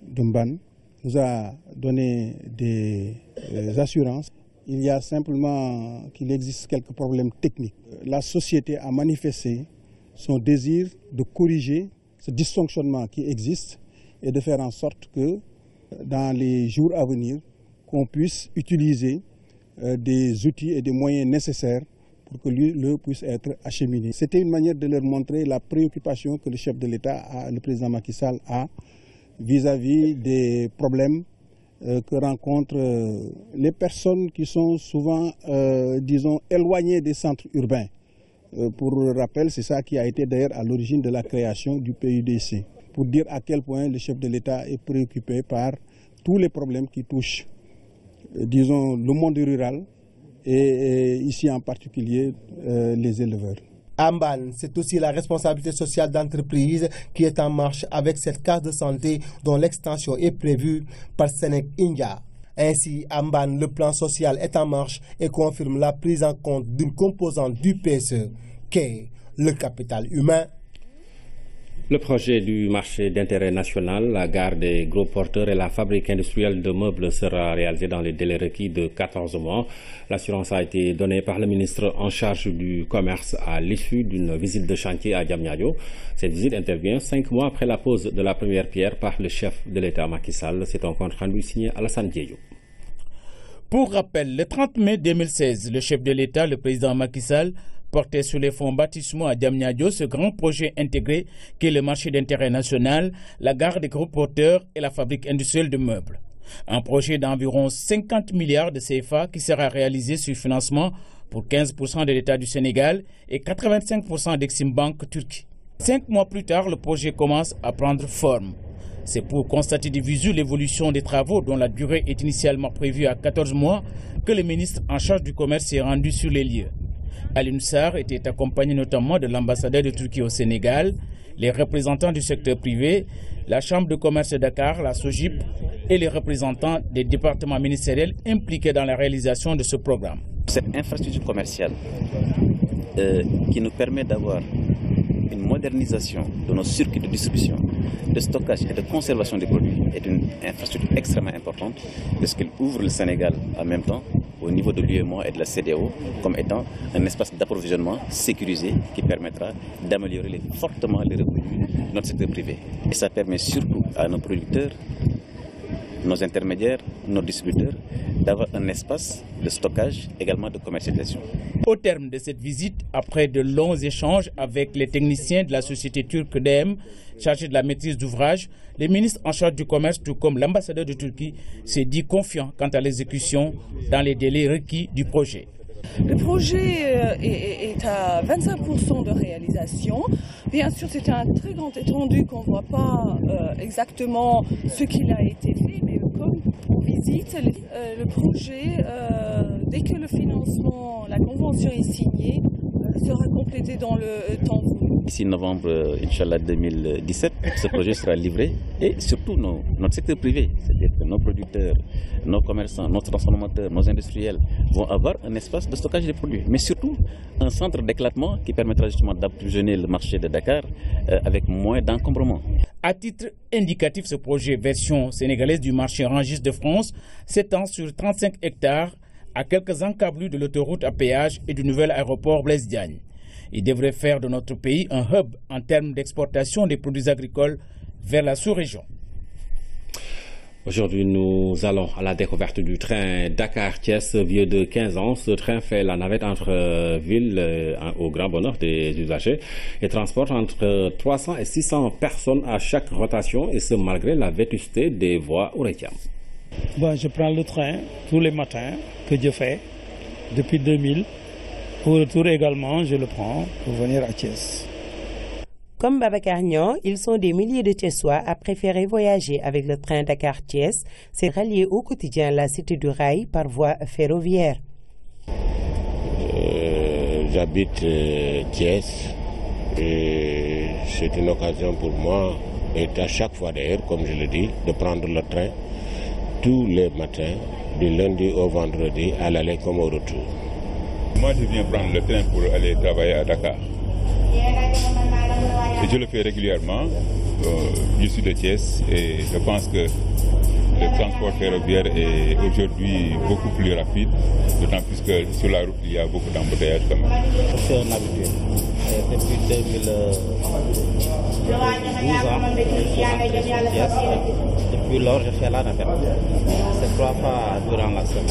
de Mbane nous a donné des assurances. Il y a simplement qu'il existe quelques problèmes techniques. La société a manifesté son désir de corriger ce dysfonctionnement qui existe et de faire en sorte que dans les jours à venir, qu'on puisse utiliser des outils et des moyens nécessaires pour que l'eau puisse être acheminée. C'était une manière de leur montrer la préoccupation que le chef de l'État, le président Macky Sall, a vis-à-vis des problèmes que rencontrent les personnes qui sont souvent, disons, éloignées des centres urbains. Pour rappel, c'est ça qui a été d'ailleurs à l'origine de la création du PUDC, pour dire à quel point le chef de l'État est préoccupé par tous les problèmes qui touchent, disons, le monde rural et ici en particulier les éleveurs. À Mbane, c'est aussi la responsabilité sociale d'entreprise qui est en marche avec cette case de santé dont l'extension est prévue par Sénèque India. Ainsi, à Mbane, le plan social est en marche et confirme la prise en compte d'une composante du PSE, qu'est le capital humain. Le projet du marché d'intérêt national, la gare des gros porteurs et la fabrique industrielle de meubles sera réalisée dans les délais requis de 14 mois. L'assurance a été donnée par le ministre en charge du commerce à l'issue d'une visite de chantier à Diamniadio. Cette visite intervient 5 mois après la pose de la première pierre par le chef de l'État Macky Sall. C'est un compte rendu signé Alassane Diédhiou. Pour rappel, le 30 mai 2016, le chef de l'État, le président Macky Sall, portait sur les fonds baptismaux à Diamniadio ce grand projet intégré qui est le marché d'intérêt national, la gare des gros porteurs et la fabrique industrielle de meubles. Un projet d'environ 50 milliards de CFA qui sera réalisé sur financement pour 15% de l'État du Sénégal et 85% d'Exim Bank Turquie. 5 mois plus tard, le projet commence à prendre forme. C'est pour constater de visu l'évolution des travaux dont la durée est initialement prévue à 14 mois que le ministre en charge du commerce s'est rendu sur les lieux. Alioune Sarr était accompagné notamment de l'ambassadeur de Turquie au Sénégal, les représentants du secteur privé, la Chambre de commerce de Dakar, la SOGIP et les représentants des départements ministériels impliqués dans la réalisation de ce programme. Cette infrastructure commerciale qui nous permet d'avoir une modernisation de nos circuits de distribution, de stockage et de conservation des produits est une infrastructure extrêmement importante parce qu'elle ouvre le Sénégal en même temps au niveau de l'UEMOA et de la CEDEAO comme étant un espace d'approvisionnement sécurisé qui permettra d'améliorer fortement les revenus de notre secteur privé. Et ça permet surtout à nos producteurs, nos intermédiaires, nos distributeurs d'avoir un espace de stockage, également de commercialisation. Au terme de cette visite, après de longs échanges avec les techniciens de la société turque DM, chargés de la maîtrise d'ouvrage, le ministre en charge du commerce, tout comme l'ambassadeur de Turquie, s'est dit confiant quant à l'exécution dans les délais requis du projet. Le projet est à 25% de réalisation. Bien sûr, c'est un très grand étendu qu'on ne voit pas exactement ce qu'il a été fait, mais comme on visite le projet, dès que le financement, la convention est signée, sera complété dans le temps voulu. Ici, novembre, Inch'Allah 2017, ce projet sera livré et surtout notre secteur privé, c'est-à-dire que nos producteurs, nos commerçants, nos transformateurs, nos industriels vont avoir un espace de stockage des produits, mais surtout un centre d'éclatement qui permettra justement d'approvisionner le marché de Dakar avec moins d'encombrement. À titre indicatif, ce projet version sénégalaise du marché Rungis de France s'étend sur 35 hectares à quelques encablures de l'autoroute à péage et du nouvel aéroport Blaise Diagne. Il devrait faire de notre pays un hub en termes d'exportation des produits agricoles vers la sous-région. Aujourd'hui, nous allons à la découverte du train Dakar-Thiès, vieux de 15 ans. Ce train fait la navette entre villes au grand bonheur des usagers et transporte entre 300 et 600 personnes à chaque rotation, et ce malgré la vétusté des voies ourétiennes. Bon, je prends le train tous les matins que je fais depuis 2000. Au retour également, je le prends pour venir à Thiès. Comme Babacar Niang, ils sont des milliers de Thiessois à préférer voyager avec le train Dakar-Thiès. C'est rallier au quotidien la cité du rail par voie ferroviaire. J'habite Thiès et c'est une occasion pour moi, et à chaque fois d'ailleurs, comme je le dis, de prendre le train tous les matins, du lundi au vendredi, à l'aller comme au retour. Moi, je viens prendre le train pour aller travailler à Dakar. Et je le fais régulièrement. Je suis de Thiès et je pense que le transport ferroviaire est aujourd'hui beaucoup plus rapide, d'autant plus que sur la route, il y a beaucoup d'embouteillages quand même. Je suis un habitué. Depuis 2012 ans, je suis entré sur Thiès. Depuis lors, je fais la navette. C'est 3 fois durant la semaine.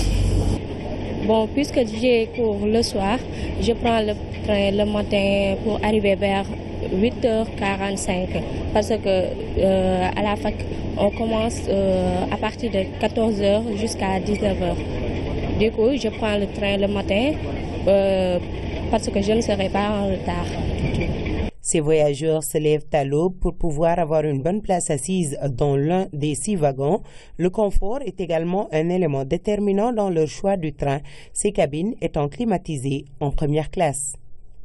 Bon, puisque j'ai cours le soir, je prends le train le matin pour arriver vers 8h45 parce que à la fac, on commence à partir de 14h jusqu'à 19h. Du coup, je prends le train le matin parce que je ne serai pas en retard. Ces voyageurs se lèvent à l'aube pour pouvoir avoir une bonne place assise dans l'un des 6 wagons. Le confort est également un élément déterminant dans leur choix du train, ces cabines étant climatisées en première classe.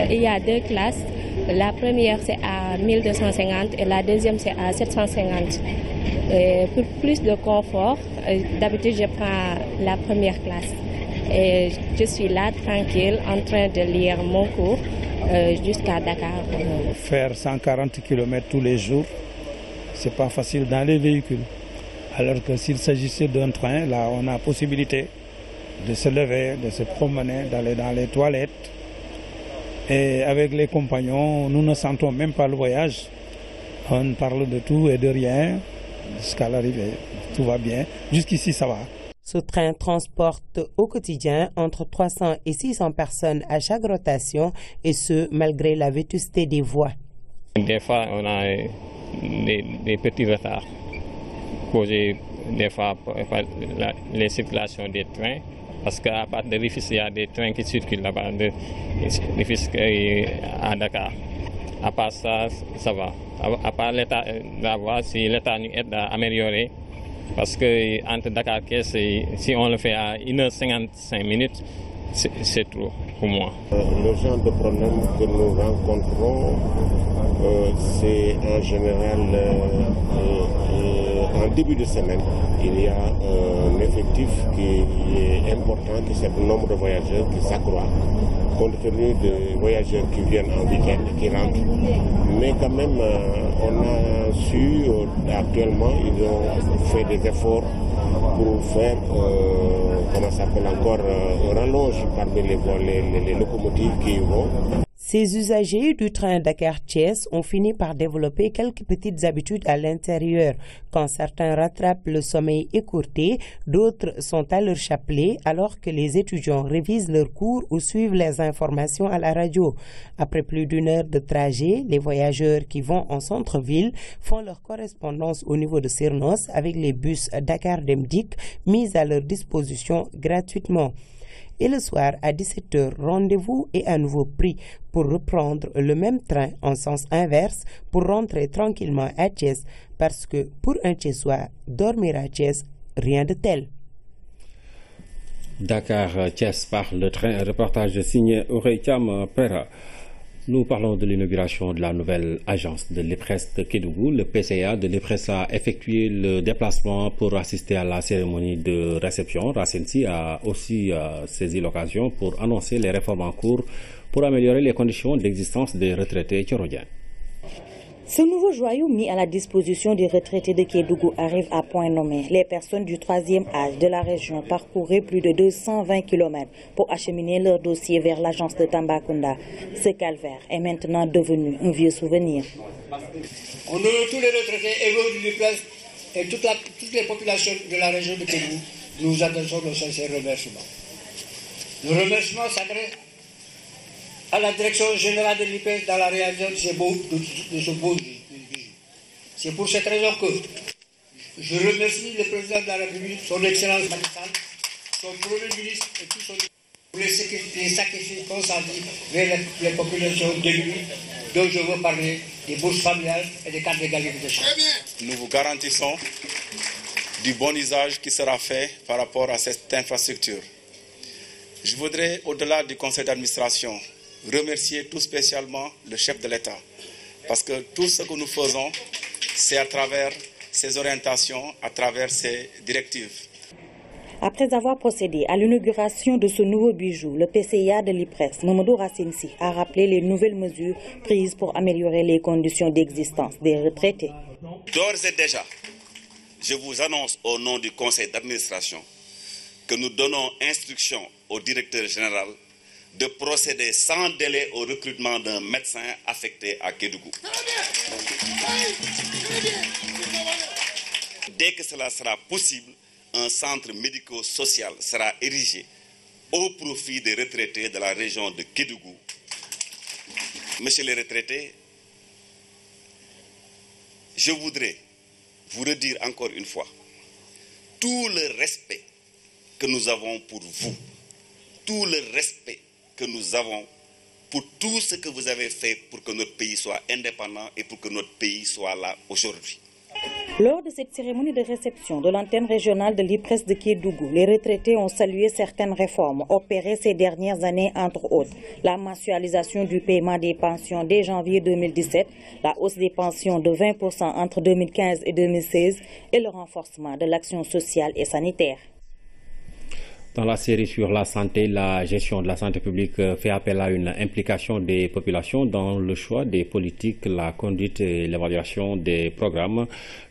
Il y a 2 classes. La première, c'est à 1250 et la deuxième, c'est à 750. Pour plus de confort, d'habitude, je prends la première classe. Et je suis là, tranquille, en train de lire mon cours jusqu'à Dakar. Faire 140 km tous les jours, c'est pas facile dans les véhicules. Alors que s'il s'agissait d'un train, là, on a la possibilité de se lever, de se promener, d'aller dans les toilettes. Et avec les compagnons, nous ne sentons même pas le voyage. On parle de tout et de rien jusqu'à l'arrivée. Tout va bien. Jusqu'ici, ça va. Ce train transporte au quotidien entre 300 et 600 personnes à chaque rotation, et ce, malgré la vétusté des voies. Des fois, on a des petits retards causés des fois par les circulations des trains. Parce qu'à part de Rifis, il y a des trains qui circulent là-bas, de Rifis à Dakar. À part ça, ça va. À part l'état de la voie, si l'État nous aide à améliorer, parce que entre Dakar et Thiès, si on le fait à 1h55 minutes, c'est trop pour moi. Le genre de problème que nous rencontrons, c'est en général en début de semaine. Il y a un effectif qui est important, qui c'est le nombre de voyageurs qui s'accroît, compte tenu des voyageurs qui viennent en week-end et qui rentrent. Mais quand même, on a su, actuellement, ils ont fait des efforts pour faire, comment ça s'appelle encore, un rallonge parmi les locomotives qui y vont. Ces usagers du train Dakar-Thiès ont fini par développer quelques petites habitudes à l'intérieur. Quand certains rattrapent le sommeil écourté, d'autres sont à leur chapelet alors que les étudiants révisent leurs cours ou suivent les informations à la radio. Après plus d'1 heure de trajet, les voyageurs qui vont en centre-ville font leur correspondance au niveau de Cyrnos avec les bus Dakar Demdik mis à leur disposition gratuitement. Et le soir à 17h, rendez-vous est à nouveau pris pour reprendre le même train en sens inverse pour rentrer tranquillement à Thiès, parce que pour un Thiessois, dormir à Thiès, rien de tel. Dakar-Thiès par le train, un reportage signé Oreïtiam Pera. Nous parlons de l'inauguration de la nouvelle agence de l'IPRES de Kédougou. Le PCA de l'IPRES a effectué le déplacement pour assister à la cérémonie de réception. Racine Sy a aussi saisi l'occasion pour annoncer les réformes en cours pour améliorer les conditions d'existence des retraités tchorodiens. Ce nouveau joyau mis à la disposition des retraités de Kédougou arrive à point nommé. Les personnes du 3e âge de la région parcouraient plus de 220 km pour acheminer leur dossier vers l'agence de Tambacounda. Ce calvaire est maintenant devenu un vieux souvenir. Au nom de tous les retraités héros du l'IPRES et toutes les populations de la région de Kédougou, nous adressons nos sincères remerciements. Le remerciement s'adresse à la direction générale de l'IPRES dans la réalisation de ce beau bijou. C'est pour cette raison que je remercie le président de la République, son Excellence Macky Sall, son Premier ministre et tout son pour les sacrifices consentis vers les populations démunies dont je veux parler, des bourses familiales et des cartes d'égalité de chance. Nous vous garantissons du bon usage qui sera fait par rapport à cette infrastructure. Je voudrais, au-delà du conseil d'administration, remercier tout spécialement le chef de l'État, parce que tout ce que nous faisons, c'est à travers ses orientations, à travers ses directives. Après avoir procédé à l'inauguration de ce nouveau bijou, le PCA de l'IPRES, Mamadou Racine Sy, a rappelé les nouvelles mesures prises pour améliorer les conditions d'existence des retraités. D'ores et déjà, je vous annonce au nom du conseil d'administration que nous donnons instruction au directeur général de procéder sans délai au recrutement d'un médecin affecté à Kédougou. Dès que cela sera possible, un centre médico-social sera érigé au profit des retraités de la région de Kédougou. Messieurs les retraités, je voudrais vous redire encore une fois tout le respect que nous avons pour vous, tout le respect que nous avons pour tout ce que vous avez fait pour que notre pays soit indépendant et pour que notre pays soit là aujourd'hui. Lors de cette cérémonie de réception de l'antenne régionale de l'IPRES de Kédougou, les retraités ont salué certaines réformes opérées ces dernières années, entre autres la mensualisation du paiement des pensions dès janvier 2017, la hausse des pensions de 20% entre 2015 et 2016 et le renforcement de l'action sociale et sanitaire. Dans la série sur la santé, la gestion de la santé publique fait appel à une implication des populations dans le choix des politiques, la conduite et l'évaluation des programmes.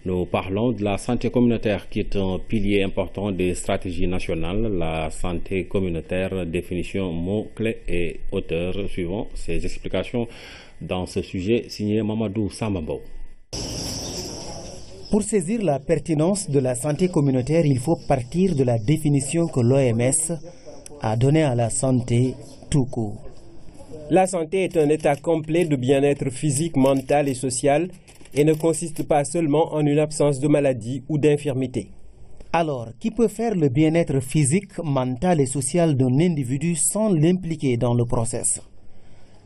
Nous parlons de la santé communautaire qui est un pilier important des stratégies nationales. La santé communautaire, définition, mots, clés et auteurs. Suivant ces explications dans ce sujet, signé Mamadou Samambo. Pour saisir la pertinence de la santé communautaire, il faut partir de la définition que l'OMS a donnée à la santé tout court. La santé est un état complet de bien-être physique, mental et social et ne consiste pas seulement en une absence de maladie ou d'infirmité. Alors, qui peut faire le bien-être physique, mental et social d'un individu sans l'impliquer dans le process?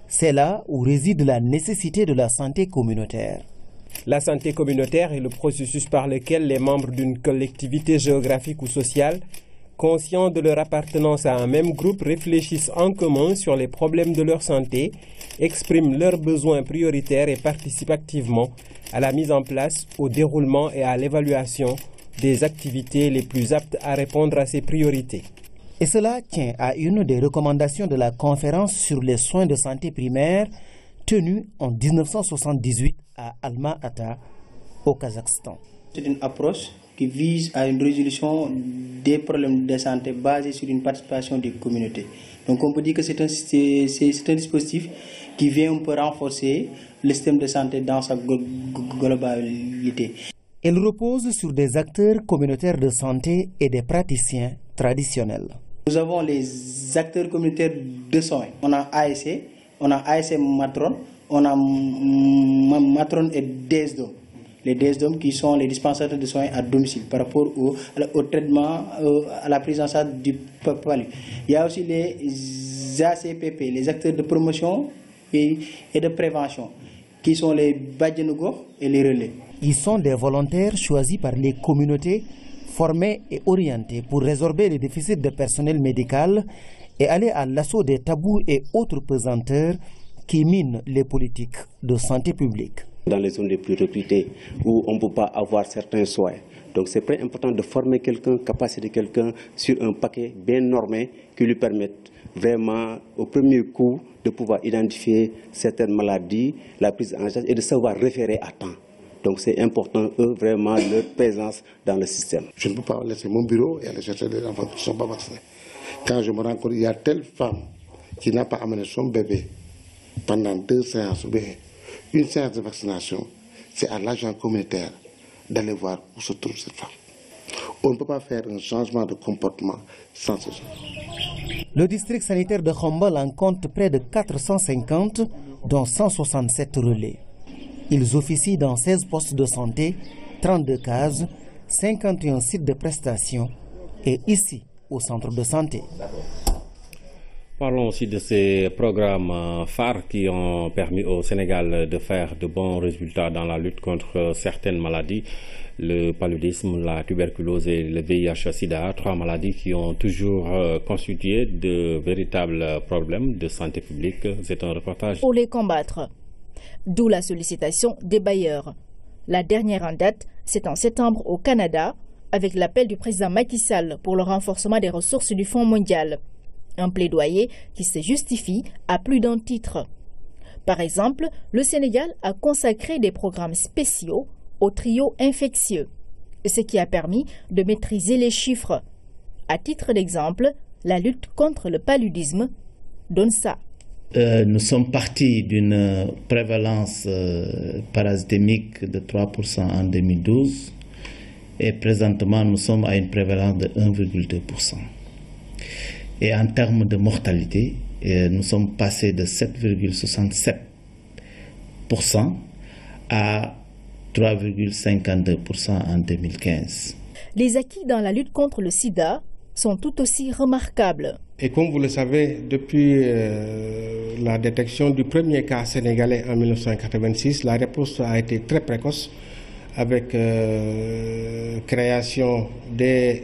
C'est là où réside la nécessité de la santé communautaire. La santé communautaire est le processus par lequel les membres d'une collectivité géographique ou sociale, conscients de leur appartenance à un même groupe, réfléchissent en commun sur les problèmes de leur santé, expriment leurs besoins prioritaires et participent activement à la mise en place, au déroulement et à l'évaluation des activités les plus aptes à répondre à ces priorités. Et cela tient à une des recommandations de la conférence sur les soins de santé primaire tenue en 1978 à Alma-Ata, au Kazakhstan. C'est une approche qui vise à une résolution des problèmes de santé basée sur une participation des communautés. Donc on peut dire que c'est un dispositif qui vient un peu renforcer le système de santé dans sa globalité. Elle repose sur des acteurs communautaires de santé et des praticiens traditionnels. Nous avons les acteurs communautaires de soins. On a ASC, on a ASC Matron, on a Matron et DSDOM. Les DSDOM qui sont les dispensateurs de soins à domicile par rapport au traitement, à la prise en charge du palud. Il y a aussi les ACPP, les acteurs de promotion et de prévention, qui sont les Badjanougo et les relais. Ils sont des volontaires choisis par les communautés, formés et orientés pour résorber les déficits de personnel médical et aller à l'assaut des tabous et autres pesanteurs qui minent les politiques de santé publique. Dans les zones les plus reculées où on ne peut pas avoir certains soins. Donc c'est très important de former quelqu'un, capaciter quelqu'un sur un paquet bien normé qui lui permette vraiment au premier coup de pouvoir identifier certaines maladies, la prise en charge et de savoir référer à temps. Donc c'est important, eux, vraiment, leur présence dans le système. Je ne peux pas laisser mon bureau et aller chercher des enfants qui ne sont pas vaccinés. Quand je me rends compte qu'il y a telle femme qui n'a pas amené son bébé pendant 2 séances, une séance de vaccination, c'est à l'agent communautaire d'aller voir où se trouve cette femme. On ne peut pas faire un changement de comportement sans ce genre. Le district sanitaire de Khombol en compte près de 450, dont 167 relais. Ils officient dans 16 postes de santé, 32 cases, 51 sites de prestations et ici, au centre de santé. Parlons aussi de ces programmes phares qui ont permis au Sénégal de faire de bons résultats dans la lutte contre certaines maladies, le paludisme, la tuberculose et le VIH-Sida, 3 maladies qui ont toujours constitué de véritables problèmes de santé publique. C'est un reportage. Pour les combattre, d'où la sollicitation des bailleurs. La dernière en date, c'est en septembre au Canada, avec l'appel du président Macky Sall pour le renforcement des ressources du Fonds mondial. Un plaidoyer qui se justifie à plus d'un titre. Par exemple, le Sénégal a consacré des programmes spéciaux au trio infectieux, ce qui a permis de maîtriser les chiffres. À titre d'exemple, la lutte contre le paludisme donne ça. Nous sommes partis d'une prévalence parasitémique de 3% en 2012 et présentement nous sommes à une prévalence de 1,2%. Et en termes de mortalité, nous sommes passés de 7,67% à 3,52% en 2015. Les acquis dans la lutte contre le sida sont tout aussi remarquables. Et comme vous le savez, depuis la détection du premier cas sénégalais en 1986, la réponse a été très précoce avec création des